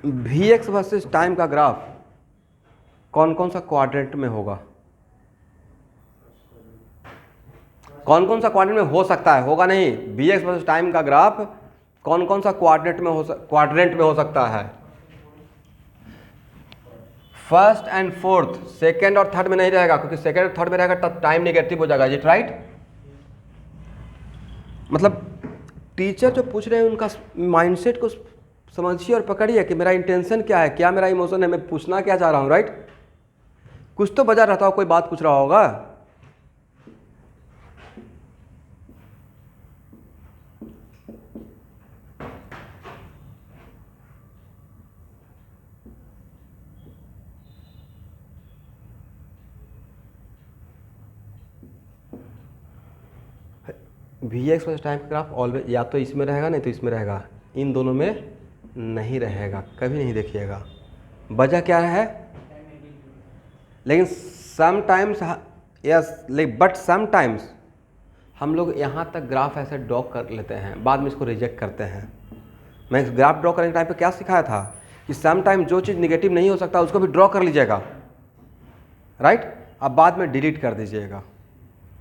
वी एक्स वर्सेस टाइम का ग्राफ कौन कौन सा क्वाड्रेंट में होगा? कौन कौन सा क्वाड्रेंट में हो सकता है, होगा नहीं। Vx वर्सेस टाइम का ग्राफ कौन कौन सा क्वाड्रेंट में हो सकता है? फर्स्ट एंड फोर्थ, सेकेंड और थर्ड में नहीं रहेगा, क्योंकि सेकेंड और थर्ड में रहेगा तब टाइम नेगेटिव हो जाएगा। Is it right? मतलब टीचर जो पूछ रहे हैं उनका माइंडसेट को समझिए और पकड़िए कि मेरा इंटेंशन क्या है, क्या मेरा इमोशन है, मैं पूछना क्या चाह रहा हूँ। राइट? कुछ तो वजह रहता हो, कोई बात पूछ रहा होगा। Vx वर्सेस टाइम का ग्राफ ऑलवेज या तो इसमें रहेगा नहीं तो इसमें रहेगा, इन दोनों में नहीं रहेगा, कभी नहीं देखिएगा। वजह क्या है? लेकिन समटाइम्स, यस, बट समटाइम्स हम लोग यहाँ तक ग्राफ ऐसे ड्रॉ कर लेते हैं, बाद में इसको रिजेक्ट करते हैं। मैं इस ग्राफ ड्रॉ करने के टाइम पे क्या सिखाया था कि समटाइम जो चीज़ निगेटिव नहीं हो सकता उसको भी ड्रॉ कर लीजिएगा। राइट? अब बाद में डिलीट कर दीजिएगा।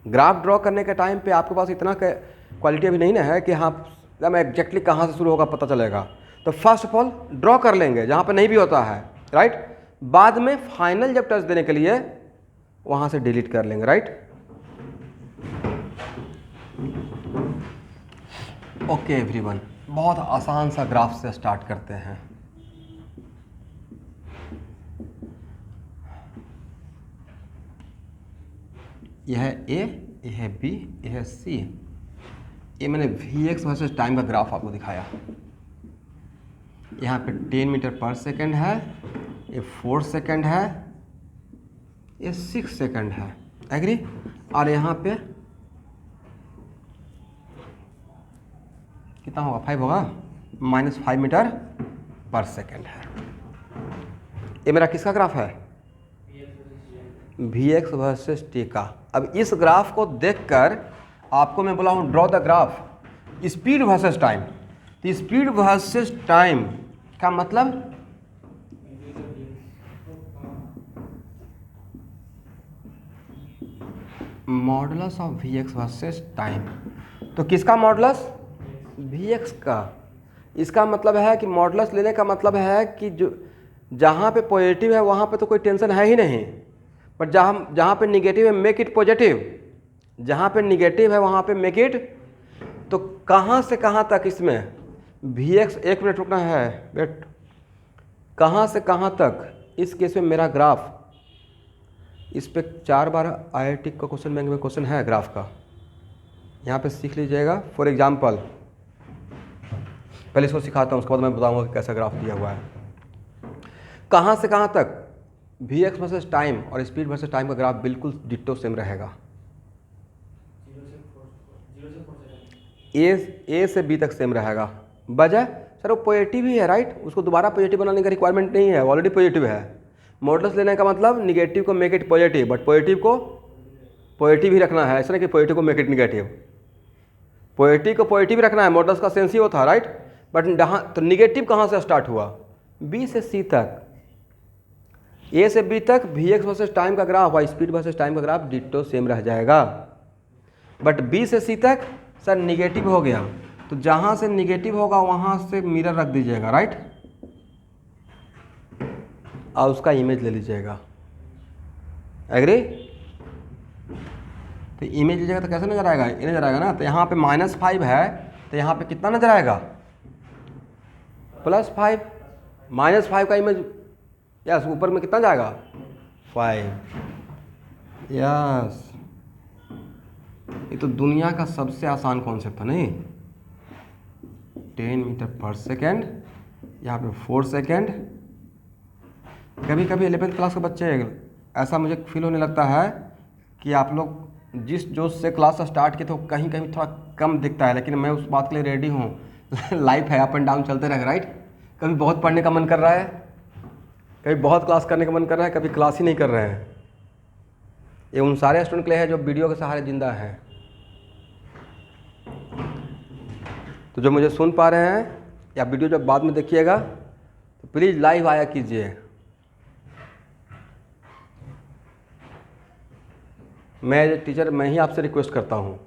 ग्राफ ड्रॉ करने के टाइम पे आपके पास इतना क्वालिटी अभी नहीं ना है कि हाँ एकदम एग्जैक्टली कहाँ से शुरू होगा पता चलेगा। तो फर्स्ट ऑफ ऑल ड्रॉ कर लेंगे जहाँ पे नहीं भी होता है। राइट? बाद में फाइनल जब टच देने के लिए वहाँ से डिलीट कर लेंगे। राइट? ओके एवरीवन, बहुत आसान सा ग्राफ से स्टार्ट करते हैं। यह है ए, यह है बी, यह है सी। ये मैंने Vx वर्सेस टाइम का ग्राफ आपको दिखाया। यहाँ पे 10 मीटर पर सेकेंड है, ये 4 सेकेंड है, ये 6 सेकेंड है। एग्री? और यहाँ पे कितना होगा? 5 होगा, -5 मीटर पर सेकेंड है। ये मेरा किसका ग्राफ है? Vx वर्सेस टी का। अब इस ग्राफ को देखकर आपको मैं बोला हूँ draw the graph speed versus time. तो स्पीड वर्सेस टाइम का मतलब modulus of Vx versus time. तो किसका मॉडुलस? Vx का। इसका मतलब है कि मॉडुलस लेने का मतलब है कि जो जहाँ पे पॉजिटिव है वहाँ पे तो कोई टेंशन है ही नहीं, बट जहाँ पे निगेटिव है मेक इट पॉजिटिव। जहाँ पे निगेटिव है वहाँ पे मेक इट। तो कहाँ से कहाँ तक इसमें Vx, 1 मिनट रुकना है बेट, कहाँ से कहाँ तक इस केस में मेरा ग्राफ, इस पे 4 बार IIT का क्वेश्चन बैंक में क्वेश्चन है ग्राफ का, यहाँ पे सीख लीजिएगा। फॉर एग्जाम्पल पहले इसको सिखाता हूँ, उसके बाद मैं बताऊँगा कि कैसा ग्राफ दिया हुआ है। कहाँ से कहाँ तक Vx वर्सेस टाइम और स्पीड वर्सेस टाइम का ग्राफ बिल्कुल डिट्टो सेम रहेगा। ए से बी तक सेम रहेगा। वजह सर वो पॉजिटिव ही है। राइट? उसको दोबारा पॉजिटिव बनाने का रिक्वायरमेंट नहीं है, ऑलरेडी पॉजिटिव है। मॉडुलस लेने का मतलब निगेटिव को make it positive, but positive को पॉजिटिव ही रखना है, ऐसा नहीं कि पॉजिटिव को मेक इट निगेटिव। पॉजिटिव को पॉजिटिव रखना है, मॉडुलस का सेंस ही वो था। राइट? बट यहाँ तो निगेटिव कहाँ से स्टार्ट हुआ? बी से सी तक, ए से बी तक Vx वर्सेस टाइम का ग्राफ और स्पीड वर्सेस टाइम का ग्राफ डिट्टो सेम रह जाएगा। बट बी से सी तक सर निगेटिव हो गया, तो जहाँ से निगेटिव होगा वहाँ से मिरर रख दीजिएगा। राइट? और उसका इमेज ले लीजिएगा। एग्री? तो इमेज लीजिएगा तो कैसे नजर आएगा? ये नजर आएगा ना। तो यहाँ पे -5 है, तो यहाँ पे कितना नजर आएगा? +5। -5 का इमेज यस ऊपर में कितना जाएगा? 5। यस, ये तो दुनिया का सबसे आसान कॉन्सेप्ट है नहीं? 10 मीटर पर सेकेंड, यहाँ पे 4 सेकेंड। कभी कभी 11th क्लास के बच्चे, ऐसा मुझे फील होने लगता है कि आप लोग जिस जोश से क्लास स्टार्ट किए तो कहीं कहीं थोड़ा कम दिखता है, लेकिन मैं उस बात के लिए रेडी हूँ। लाइफ है, अप एंड डाउन चलते रहेगा। राइट? कभी बहुत पढ़ने का मन कर रहा है, कभी बहुत क्लास करने का मन कर रहा है, कभी क्लास ही नहीं कर रहे हैं। ये उन सारे स्टूडेंट के लिए है जो वीडियो के सहारे जिंदा है। तो जो मुझे सुन पा रहे हैं या वीडियो जब बाद में देखिएगा तो प्लीज़ लाइव आया कीजिए। मैं टीचर, मैं ही आपसे रिक्वेस्ट करता हूँ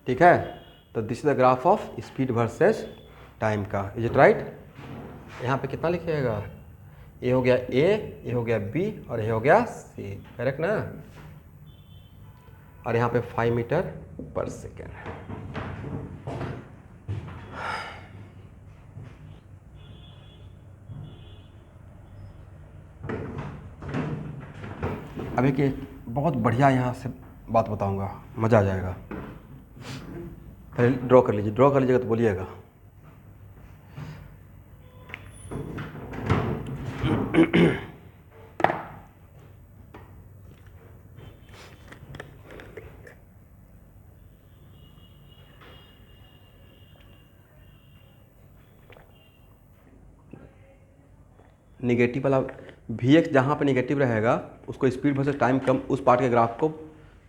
ठीक है, तो this is the graph of speed versus time का, इज इट राइट? यहाँ पे कितना लिखिएगा, ये हो गया ए, ये हो गया बी और ये हो गया सी, करेक्ट ना? और यहाँ पे 5 मीटर पर सेकेंड। अभी की बहुत बढ़िया यहाँ से बात बताऊंगा, मज़ा आ जाएगा। पहले ड्रॉ कर लीजिए, ड्रॉ कर लीजिएगा तो बोलिएगा। निगेटिव वाला वी एक्स जहाँ पर निगेटिव रहेगा उसको स्पीड वर्सेस टाइम कम, उस पार्ट के ग्राफ को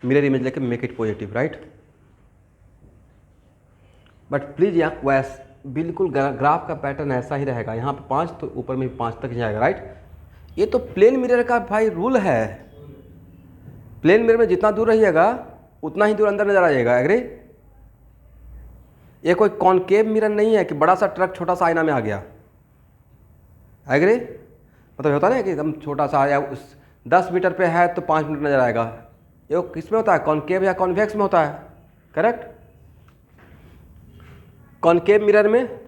मिरर इमेज लेके make it positive, right? But please यहाँ वैस बिल्कुल ग्राफ का पैटर्न ऐसा ही रहेगा, यहाँ पे 5 तो ऊपर में भी 5 तक जाएगा, राइट? ये तो प्लेन मिरर का भाई रूल है, प्लेन मिरर में जितना दूर रहिएगा उतना ही दूर अंदर नजर आ जाएगा, एग्री? ये कोई कॉनकेव मिरर नहीं है कि बड़ा सा ट्रक छोटा सा आईना में आ गया, एग्री? मतलब होता ना कि एकदम छोटा सा या 10 मीटर पे है तो 5 मिनट नजर आएगा, ये किस में होता है, कॉनकेव या कॉन्वेक्स में होता है, करेक्ट? कॉनकेव मिरर में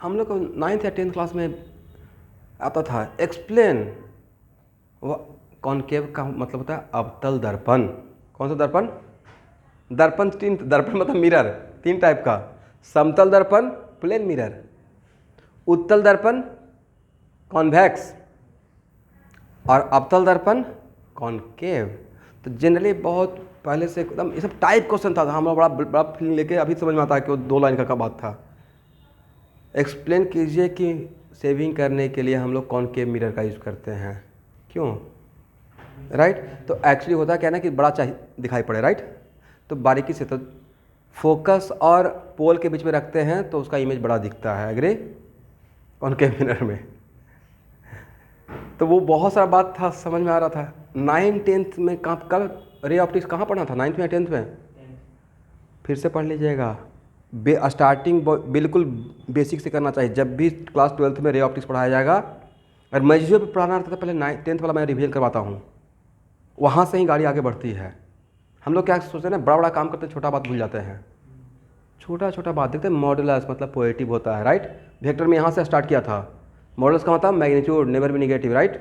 हम लोग को 9th या 10th क्लास में आता था एक्सप्लेन, वो कॉनकेव का मतलब होता है अवतल दर्पण। कौन सा दर्पण? दर्पण 3, दर्पण मतलब मिरर 3 टाइप का, समतल दर्पण प्लेन मिरर, उत्तल दर्पण कॉन्वेक्स और अवतल दर्पण कॉनकेव। तो जनरली बहुत पहले से एकदम ये सब टाइप क्वेश्चन था, हम लोग बड़ा बड़ा फीलिंग लेके अभी समझ में आता है कि वो 2 लाइन का बात था। एक्सप्लेन कीजिए कि सेविंग करने के लिए हम लोग कॉनकेव मिरर का यूज़ करते हैं, क्यों, राइट? तो एक्चुअली होता क्या है ना कि बड़ा चाहिए दिखाई पड़े, राइट? तो बारीकी से तो फोकस और पोल के बीच में रखते हैं तो उसका इमेज बड़ा दिखता है, एग्री? कॉनकेव मिरर में तो वो बहुत सारा बात था, समझ में आ रहा था। 9th 10th में कल रे ऑप्टिक्स कहाँ पढ़ना था, 9th में या 10th में? फिर से पढ़ लीजिएगा। स्टार्टिंग बिल्कुल बेसिक से करना चाहिए। जब भी क्लास 12th में रे ऑप्टिक्स पढ़ाया जाएगा, और मजियो पे पढ़ाना रहता था पहले 10th वाला मैं रिवीजन करवाता हूँ, वहाँ से ही गाड़ी आगे बढ़ती है। हम लोग क्या सोचते हैं ना, बड़ा बड़ा काम करते हैं, छोटा बात भूल जाते हैं। छोटा छोटा बात देखते हैं, मॉडुलस मतलब पॉजिटिव होता है, राइट? वेक्टर में यहाँ से स्टार्ट किया था, मॉडुलस का मतलब मैग्नीट्यूड नेवर भी निगेटिव, राइट?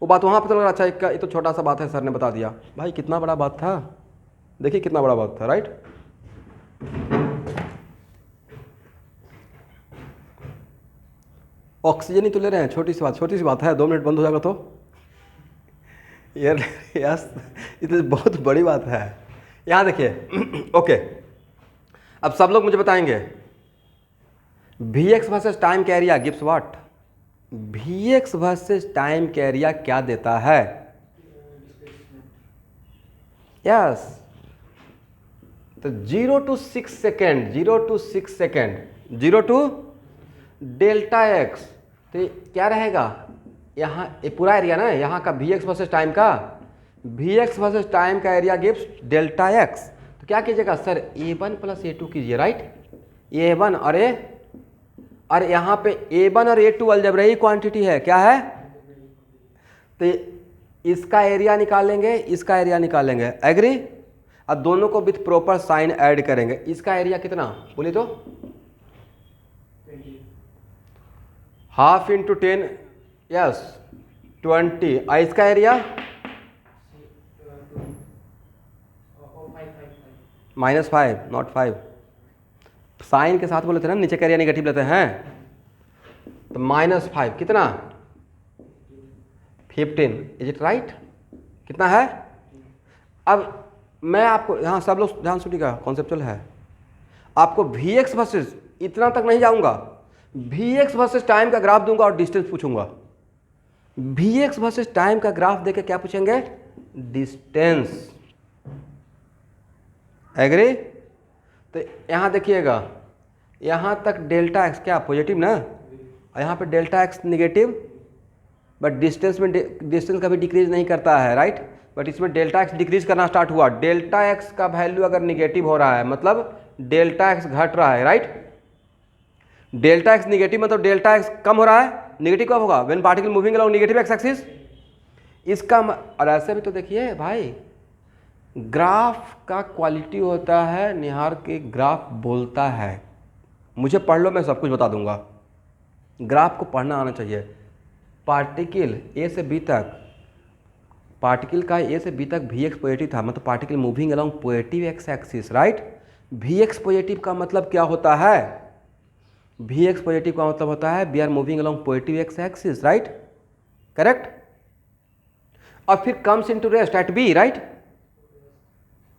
वो बात वहाँ पता लगा, अच्छा ये तो छोटा सा बात है, सर ने बता दिया। भाई कितना बड़ा बात था, देखिए कितना बड़ा बात था, राइट? ऑक्सीजन ही तो ले रहे हैं, छोटी सी बात है, 2 मिनट बंद हो जाएगा तो यार यस, ये तो बहुत बड़ी बात है। यहाँ देखिए ओके, अब सब लोग मुझे बताएंगे वी एक्स वर्सेस टाइम का area gives what? V X versus time का एरिया क्या देता है? यस, तो 0 to 6 second, 0 to 6 second, 0 to delta X. तो ये क्या रहेगा, यहाँ ये पूरा एरिया ना, यहाँ का वी एक्स वर्सेस टाइम का, वी एक्स वर्सेस टाइम का एरिया गिव्स डेल्टा एक्स। तो क्या कीजिएगा सर, A1 + A2 कीजिए, राइट? A1 और यहाँ पे A1 और A2 अलजेब्राइक क्वांटिटी है, क्या है? तो इसका एरिया निकालेंगे, इसका एरिया निकालेंगे, एग्री? अब दोनों को विथ प्रॉपर साइन ऐड करेंगे। इसका एरिया कितना बोलिए तो? 1/2 × 10, यस 20। और इसका एरिया -5, नॉट 5। साइन के साथ बोले थे ना, नीचे का एरिया नेगेटिव लेते हैं, तो -5 कितना? 15, इज इट राइट? कितना है? अब मैं आपको यहाँ सब लोग ध्यान सुनिएगा, कॉन्सेप्चुअल है। आपको वी एक्स वर्सेस इतना तक नहीं जाऊंगा, वी एक्स वर्सेस टाइम का ग्राफ दूंगा और डिस्टेंस पूछूंगा। वी एक्स वर्सेस टाइम का ग्राफ देके क्या पूछेंगे? Distance, agree? तो यहाँ देखिएगा, यहाँ तक डेल्टा एक्स क्या पॉजिटिव ना, और यहाँ पे delta x negative, but distance में डिस्टेंस कभी डिक्रीज नहीं करता है, राइट। बट इसमें डेल्टा एक्स डिक्रीज करना स्टार्ट हुआ। डेल्टा एक्स का वैल्यू अगर निगेटिव हो रहा है मतलब डेल्टा एक्स घट रहा है, राइट। डेल्टा एक्स निगेटिव मतलब डेल्टा एक्स कम हो रहा है। निगेटिव कब होगा? When particle moving along negative X axis. इसका और ऐसे भी तो देखिए भाई, ग्राफ का क्वालिटी होता है निहार के ग्राफ बोलता है। मुझे पढ़ लो, मैं सब कुछ बता दूंगा। ग्राफ को पढ़ना आना चाहिए। पार्टिकल ए से बी तक, पार्टिकल का ए से बी तक वी एक्स पॉजिटिव था, मतलब particle moving along positive X axis, right. V X positive का मतलब क्या होता है? वी एक्स पॉजिटिव का मतलब होता है we are moving along positive X axis, right, correct. और फिर comes into rest at B, right.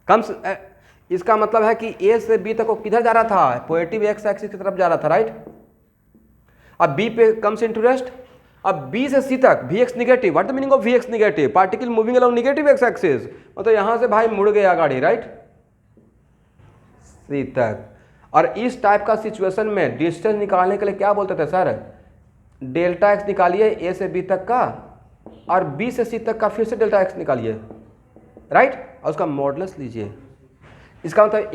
Comes, इसका मतलब है कि ए से बी तक वो किधर जा रहा था? पॉजिटिव एक्स एक्सिस की तरफ जा रहा था, राइट। अब बी पे कम्स इनटू रेस्ट। अब बी से सी तक V X negative, what the meaning of V X negative? Particle moving along negative X axis, मतलब यहां से भाई मुड़ गया गाड़ी, राइट, सी तक। और इस टाइप का सिचुएशन में डिस्टेंस निकालने के लिए क्या बोलते थे सर? डेल्टा एक्स निकालिए ए से बी तक का, और बी से सी तक का फिर से डेल्टा एक्स निकालिए, राइट, और उसका मॉडुलस लीजिए। इसका मतलब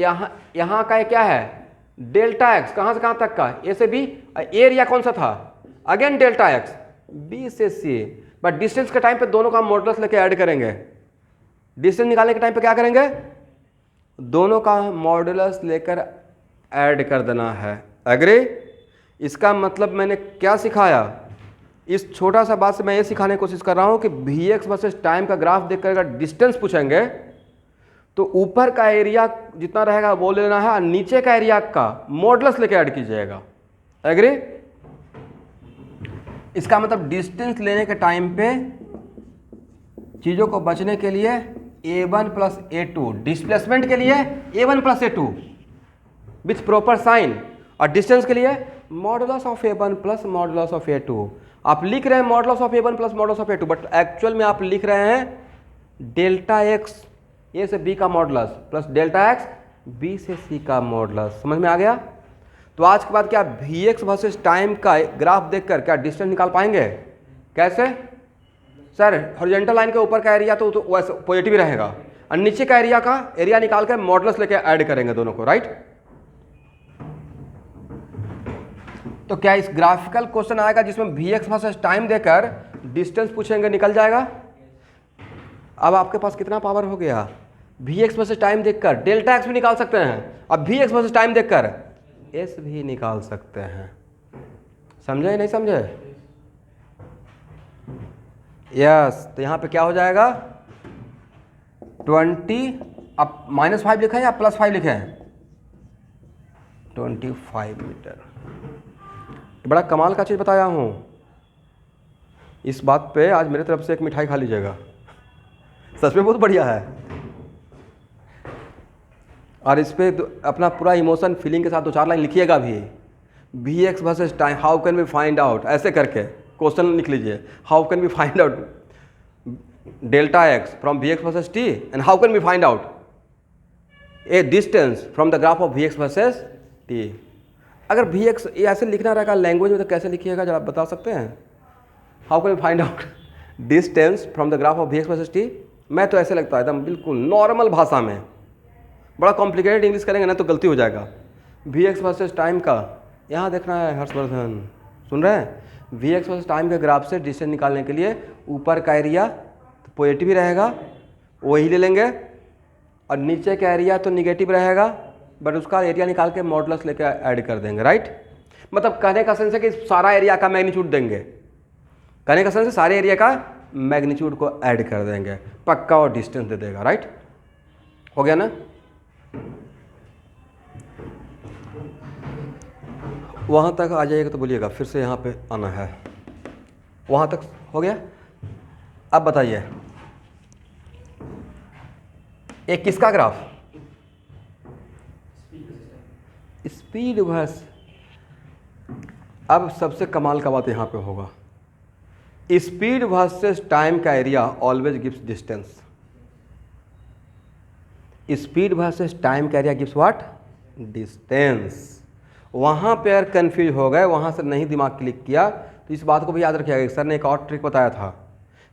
यहाँ का क्या है? डेल्टा एक्स, कहाँ से कहाँ तक का? ए से बी। एरिया कौन सा था? अगेन डेल्टा एक्स, बी से सी। बट डिस्टेंस के टाइम पे दोनों का मॉडुलस लेके ऐड करेंगे। डिस्टेंस निकालने के टाइम पे क्या करेंगे? दोनों का मॉडुलस लेकर ऐड कर देना है। एग्री? इसका मतलब मैंने क्या सिखाया? इस छोटा सा बात से मैं ये सिखाने की कोशिश कर रहा हूँ कि वी एक्स वर्सेस टाइम का ग्राफ देखकर अगर डिस्टेंस पूछेंगे तो ऊपर का एरिया जितना रहेगा वो लेना है, और नीचे का एरिया का मॉडुलस लेके ऐड कीजिएगा। एग्री? इसका मतलब डिस्टेंस लेने के टाइम पे चीज़ों को बचने के लिए a1 प्लस a2, डिस्प्लेसमेंट के लिए a1 plus a2 with proper sign, और डिस्टेंस के लिए modulus of a1 plus modulus of a2। आप लिख रहे हैं modulus of a1 plus modulus of a2, but actual में आप लिख रहे हैं डेल्टा एक्स ए से बी का modulus plus delta X B से सी का मॉडुलस। समझ में आ गया? तो आज के बाद क्या वी एक्स वर्सेस टाइम का ग्राफ देखकर क्या डिस्टेंस निकाल पाएंगे? कैसे सर? हॉरिजॉन्टल लाइन के ऊपर का एरिया तो वैसे पॉजिटिव ही रहेगा, और नीचे का एरिया निकाल कर मॉडुलस लेके ऐड करेंगे दोनों को, राइट। तो क्या इस ग्राफिकल क्वेश्चन आएगा जिसमें वी एक्स वर्सेस टाइम देकर डिस्टेंस पूछेंगे, निकल जाएगा? अब आपके पास कितना पावर हो गया? वी एक्स वर्सेस टाइम देखकर डेल्टा एक्स भी निकाल सकते हैं, अब वी एक्स वर्सेस टाइम देखकर एस भी निकाल सकते हैं। समझे नहीं समझे? यस। तो यहाँ पे क्या हो जाएगा? 20, अब -5 लिखा है या +5 लिखे हैं? 25 मीटर। बड़ा कमाल का चीज़ बताया हूँ। इस बात पे आज मेरे तरफ से एक मिठाई खा लीजिएगा, सच में बहुत बढ़िया है। और इस पर अपना पूरा इमोशन फीलिंग के साथ 2-4 लाइन लिखिएगा भी। V X versus time, how can we find out, ऐसे करके क्वेश्चन लिख लीजिए। How can we find out delta X from V X versus T, and how can we find out a distance from the graph of V X versus T. अगर V X ऐसे लिखना रहेगा language में तो कैसे लिखिएगा जरा बता सकते हैं? How can we find out distance from the graph of V X versus T. मैं तो ऐसे लगता है एकदम बिल्कुल नॉर्मल भाषा में। बड़ा कॉम्प्लिकेटेड इंग्लिश करेंगे ना तो गलती हो जाएगा। वी एक्स वर्सेस टाइम का यहाँ देखना है हर्षवर्धन, सुन रहे हैं? वी एक्स वर्सेस टाइम के ग्राफ से डिस्टेंस निकालने के लिए ऊपर का एरिया तो पॉजिटिव ही रहेगा, वही ले लेंगे, और नीचे का एरिया तो निगेटिव रहेगा, बट उसका एरिया निकाल के मॉडुलस लेके ऐड कर देंगे, राइट। मतलब कहने का सेंस है कि सारा एरिया का मैग्नीट्यूड देंगे। कहने का सेंस है सारे एरिया का मैग्नीट्यूड को ऐड कर देंगे, पक्का और डिस्टेंस दे देगा, राइट। हो गया ना? वहाँ तक आ जाइएगा तो बोलिएगा, फिर से यहाँ पे आना है। वहाँ तक हो गया? अब बताइए एक किसका ग्राफ? Speed verse. अब सबसे कमाल का बात यहाँ पे होगा, स्पीड वर्सेस टाइम का area always gives distance. Speed versus time का एरिया गिव्स व्हाट? डिस्टेंस। वहाँ पे अगर कन्फ्यूज हो गए, वहाँ से नहीं दिमाग क्लिक किया तो इस बात को भी याद रखिएगा। सर ने एक और ट्रिक बताया था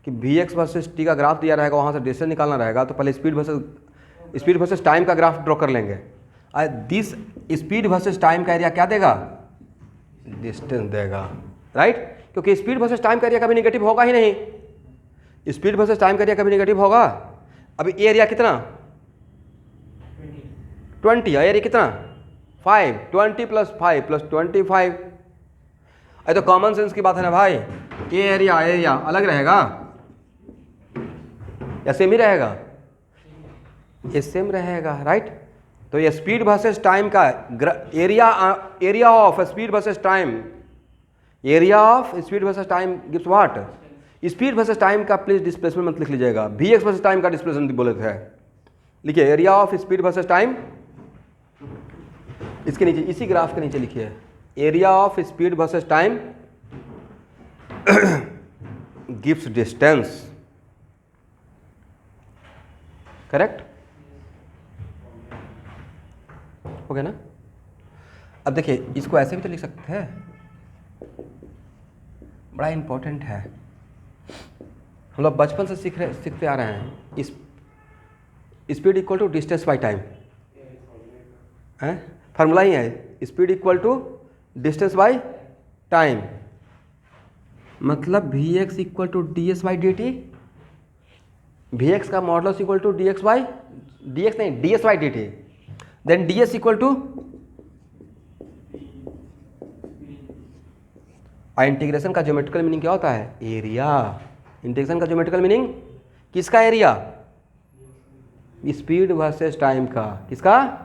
कि वी एक्स वर्सेस टी का ग्राफ दिया रहेगा, वहाँ से डिस्टेंस निकालना रहेगा, तो पहले स्पीड वर्सेस टाइम का ग्राफ ड्रॉ कर लेंगे। दिस स्पीड वर्सेस टाइम का एरिया क्या देगा? डिस्टेंस देगा, राइट? क्योंकि स्पीड वर्सेस टाइम का एरिया कभी नेगेटिव होगा ही नहीं। स्पीड वर्सेस टाइम का एरिया कभी नेगेटिव होगा? अभी एरिया कितना? 20। एरिया कितना? 5। 20 + 5 + 25। अरे तो कॉमन सेंस की बात है ना भाई। ये एरिया अलग रहेगा या सेम ही रहेगा? ये सेम रहेगा, राइट? तो ये स्पीड वर्सेस टाइम का area of speed versus time, area of speed versus time gives what? Speed versus time का प्लीज डिस्प्लेसमेंट मत लिख लीजिएगा, वी एक्स वर्सेस टाइम का डिस्प्लेसमेंट बोले थे। लिखिए area of speed versus time, इसके नीचे, इसी ग्राफ के नीचे लिखिए area of speed versus time gives distance, correct? हो गया ना? अब देखिए इसको ऐसे भी तो लिख सकते हैं, बड़ा इंपॉर्टेंट है, हम लोग बचपन से सीखते आ रहे हैं। Speed equal to distance by time है, फार्मूला ही है, speed equal to distance by time. मतलब V X equal to D S by D T, V X का modulus equal to D X नहीं D S by D T, then D S equal to integration का geometrical meaning क्या होता है? Area. Integration का geometrical meaning किसका? Area. Speed versus time का, किसका?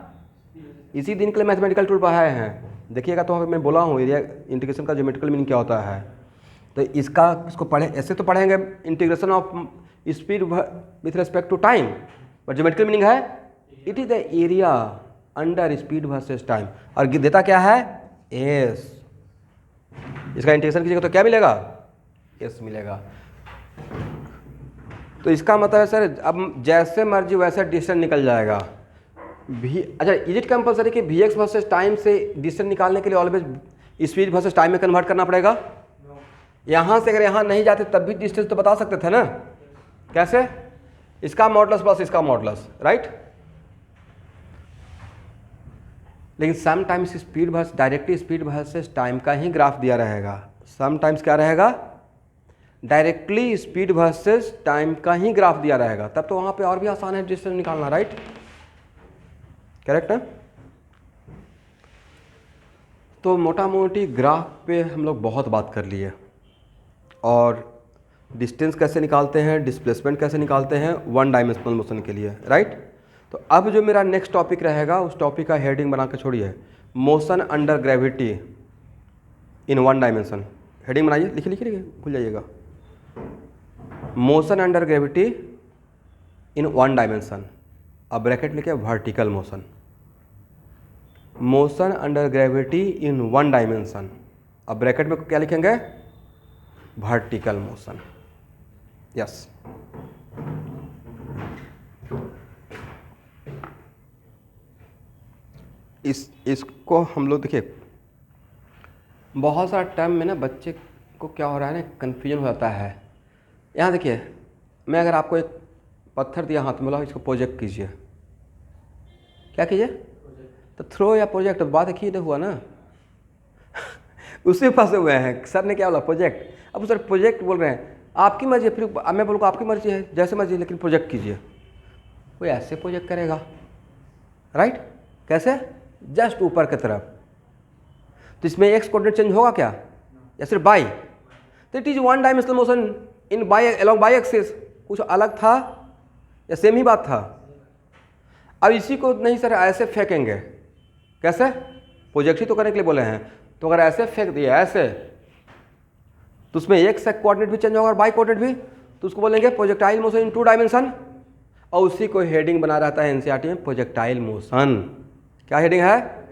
इसी दिन के लिए मैथमेटिकल टूल पढ़ाए हैं, देखिएगा। तो मैं बोला हूँ एरिया इंटीग्रेशन का ज्योमेट्रिकल मीनिंग क्या होता है। तो इसको पढ़े, ऐसे तो पढ़ेंगे integration of speed with respect to time, but geometrical meaning है it is the area under speed versus time, और देता क्या है? एस। इसका इंटीग्रेशन कीजिएगा तो क्या मिलेगा? एस मिलेगा। तो इसका मतलब है सर अब जैसे मर्जी वैसे डिस्टेंस निकल जाएगा। अच्छा, इज इट कंपलसरी कि वी एक्स वर्सेस टाइम से डिस्टेंस निकालने के लिए ऑलवेज स्पीड वर्सेस टाइम में कन्वर्ट करना पड़ेगा? यहाँ से अगर यहाँ नहीं जाते तब भी डिस्टेंस तो बता सकते थे ना। कैसे? इसका मॉडुलस प्लस इसका मॉडुलस, राइट? लेकिन sometimes speed versus directly speed versus time का ही ग्राफ दिया रहेगा। समटाइम्स क्या रहेगा? डायरेक्टली स्पीड वर्सेस टाइम का ही ग्राफ दिया रहेगा, तब तो वहाँ पे और भी आसान है डिस्टेंस निकालना, राइट? करेक्ट है? तो मोटा मोटी ग्राफ पे हम लोग बहुत बात कर लिए, और डिस्टेंस कैसे निकालते हैं, डिस्प्लेसमेंट कैसे निकालते हैं वन डायमेंशनल मोशन के लिए, राइट? तो अब जो मेरा नेक्स्ट टॉपिक रहेगा उस टॉपिक का हेडिंग बना के छोड़िए, motion under gravity in one dimension. Heading बनाइए, लिखिए, भूल जाइएगा। Motion under gravity in one dimension, अब ब्रैकेट लिखे vertical motion. Motion under gravity in one dimension, अब ब्रैकेट में क्या लिखेंगे? Vertical motion. यस। इसको हम लोग देखिए, बहुत सारा टर्म में ना बच्चे को क्या हो रहा है ना, कन्फ्यूजन हो जाता है। यहाँ देखिए, मैं अगर आपको एक पत्थर दिया हाथ में, बोला इसको प्रोजेक्ट कीजिए, क्या कीजिए? तो थ्रो या प्रोजेक्ट, बात एक ही तो हुआ ना। उसी फंसे हुए हैं। सर ने क्या बोला? प्रोजेक्ट। अब सर प्रोजेक्ट बोल रहे हैं, आपकी मर्जी है। फिर मैं बोलूँगा आपकी मर्जी है, जैसे मर्जी, लेकिन प्रोजेक्ट कीजिए। कोई ऐसे प्रोजेक्ट करेगा, राइट? कैसे? जस्ट ऊपर की तरफ। तो इसमें एक्स कोऑर्डिनेट चेंज होगा क्या, या सिर्फ बाई? तो it is one dimensional motion in by along by axis. कुछ अलग था या सेम ही बात था? अब इसी को नहीं सर ऐसे फेंकेंगे, कैसे? प्रोजेक्ट ही तो करने के लिए बोले हैं, तो अगर ऐसे फेंक दिया ऐसे, तो उसमें एक्स कोऑर्डिनेट भी चेंज होगा और बाई कोऑर्डिनेट भी, तो उसको बोलेंगे projectile motion in two dimension, और उसी को हेडिंग बना रहता है एनसीईआरटी में, प्रोजेक्टाइल मोशन। क्या हेडिंग है?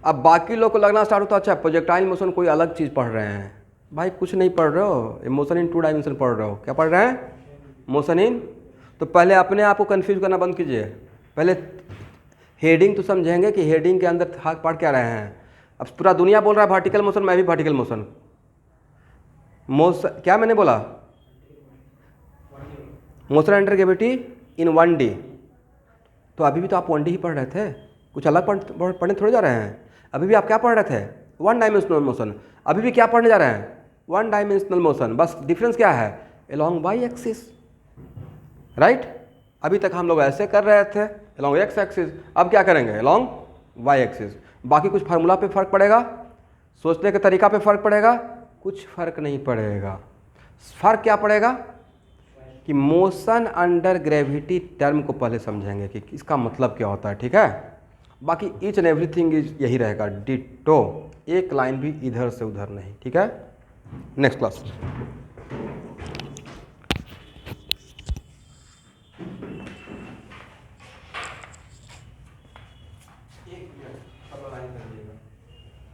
अब बाकी लोग को लगना स्टार्ट होता है, अच्छा प्रोजेक्टाइल मोशन कोई अलग चीज़ पढ़ रहे हैं। भाई कुछ नहीं पढ़ रहे हो, मोशन इन टू डायमेंशन पढ़ रहे हो। क्या पढ़ रहे हैं? Motion in. तो पहले अपने आप को कन्फ्यूज करना बंद कीजिए, पहले हेडिंग तो समझेंगे कि हेडिंग के अंदर पढ़ क्या रहे हैं। अब पूरा दुनिया बोल रहा है वर्टिकल मोशन, मैं भी वर्टिकल मोशन। मोशन, क्या मैंने बोला, मोशन अंडर ग्रेविटी इन 1D। तो अभी भी तो आप 1D ही पढ़ रहे थे, कुछ अलग पढ़ने थोड़े जा रहे हैं। अभी भी आप क्या पढ़ रहे थे, 1 डायमेंशनल मोशन। अभी भी क्या पढ़ने जा रहे हैं, 1 डायमेंशनल मोशन। बस डिफरेंस क्या है, अलोंग वाई एक्सिस, राइट। अभी तक हम लोग ऐसे कर रहे थे अलोंग एक्स एक्सिस, अब क्या करेंगे अलोंग वाई एक्सिस। बाकी कुछ फार्मूला पे फ़र्क पड़ेगा, सोचने के तरीका पे फ़र्क पड़ेगा, कुछ फ़र्क नहीं पड़ेगा। फ़र्क क्या पड़ेगा कि मोशन अंडर ग्रेविटी टर्म को पहले समझेंगे कि इसका मतलब क्या होता है, ठीक है। बाकी ईच एंड एवरीथिंग इज यही रहेगा डिटो, एक लाइन भी इधर से उधर नहीं, ठीक है। Next class.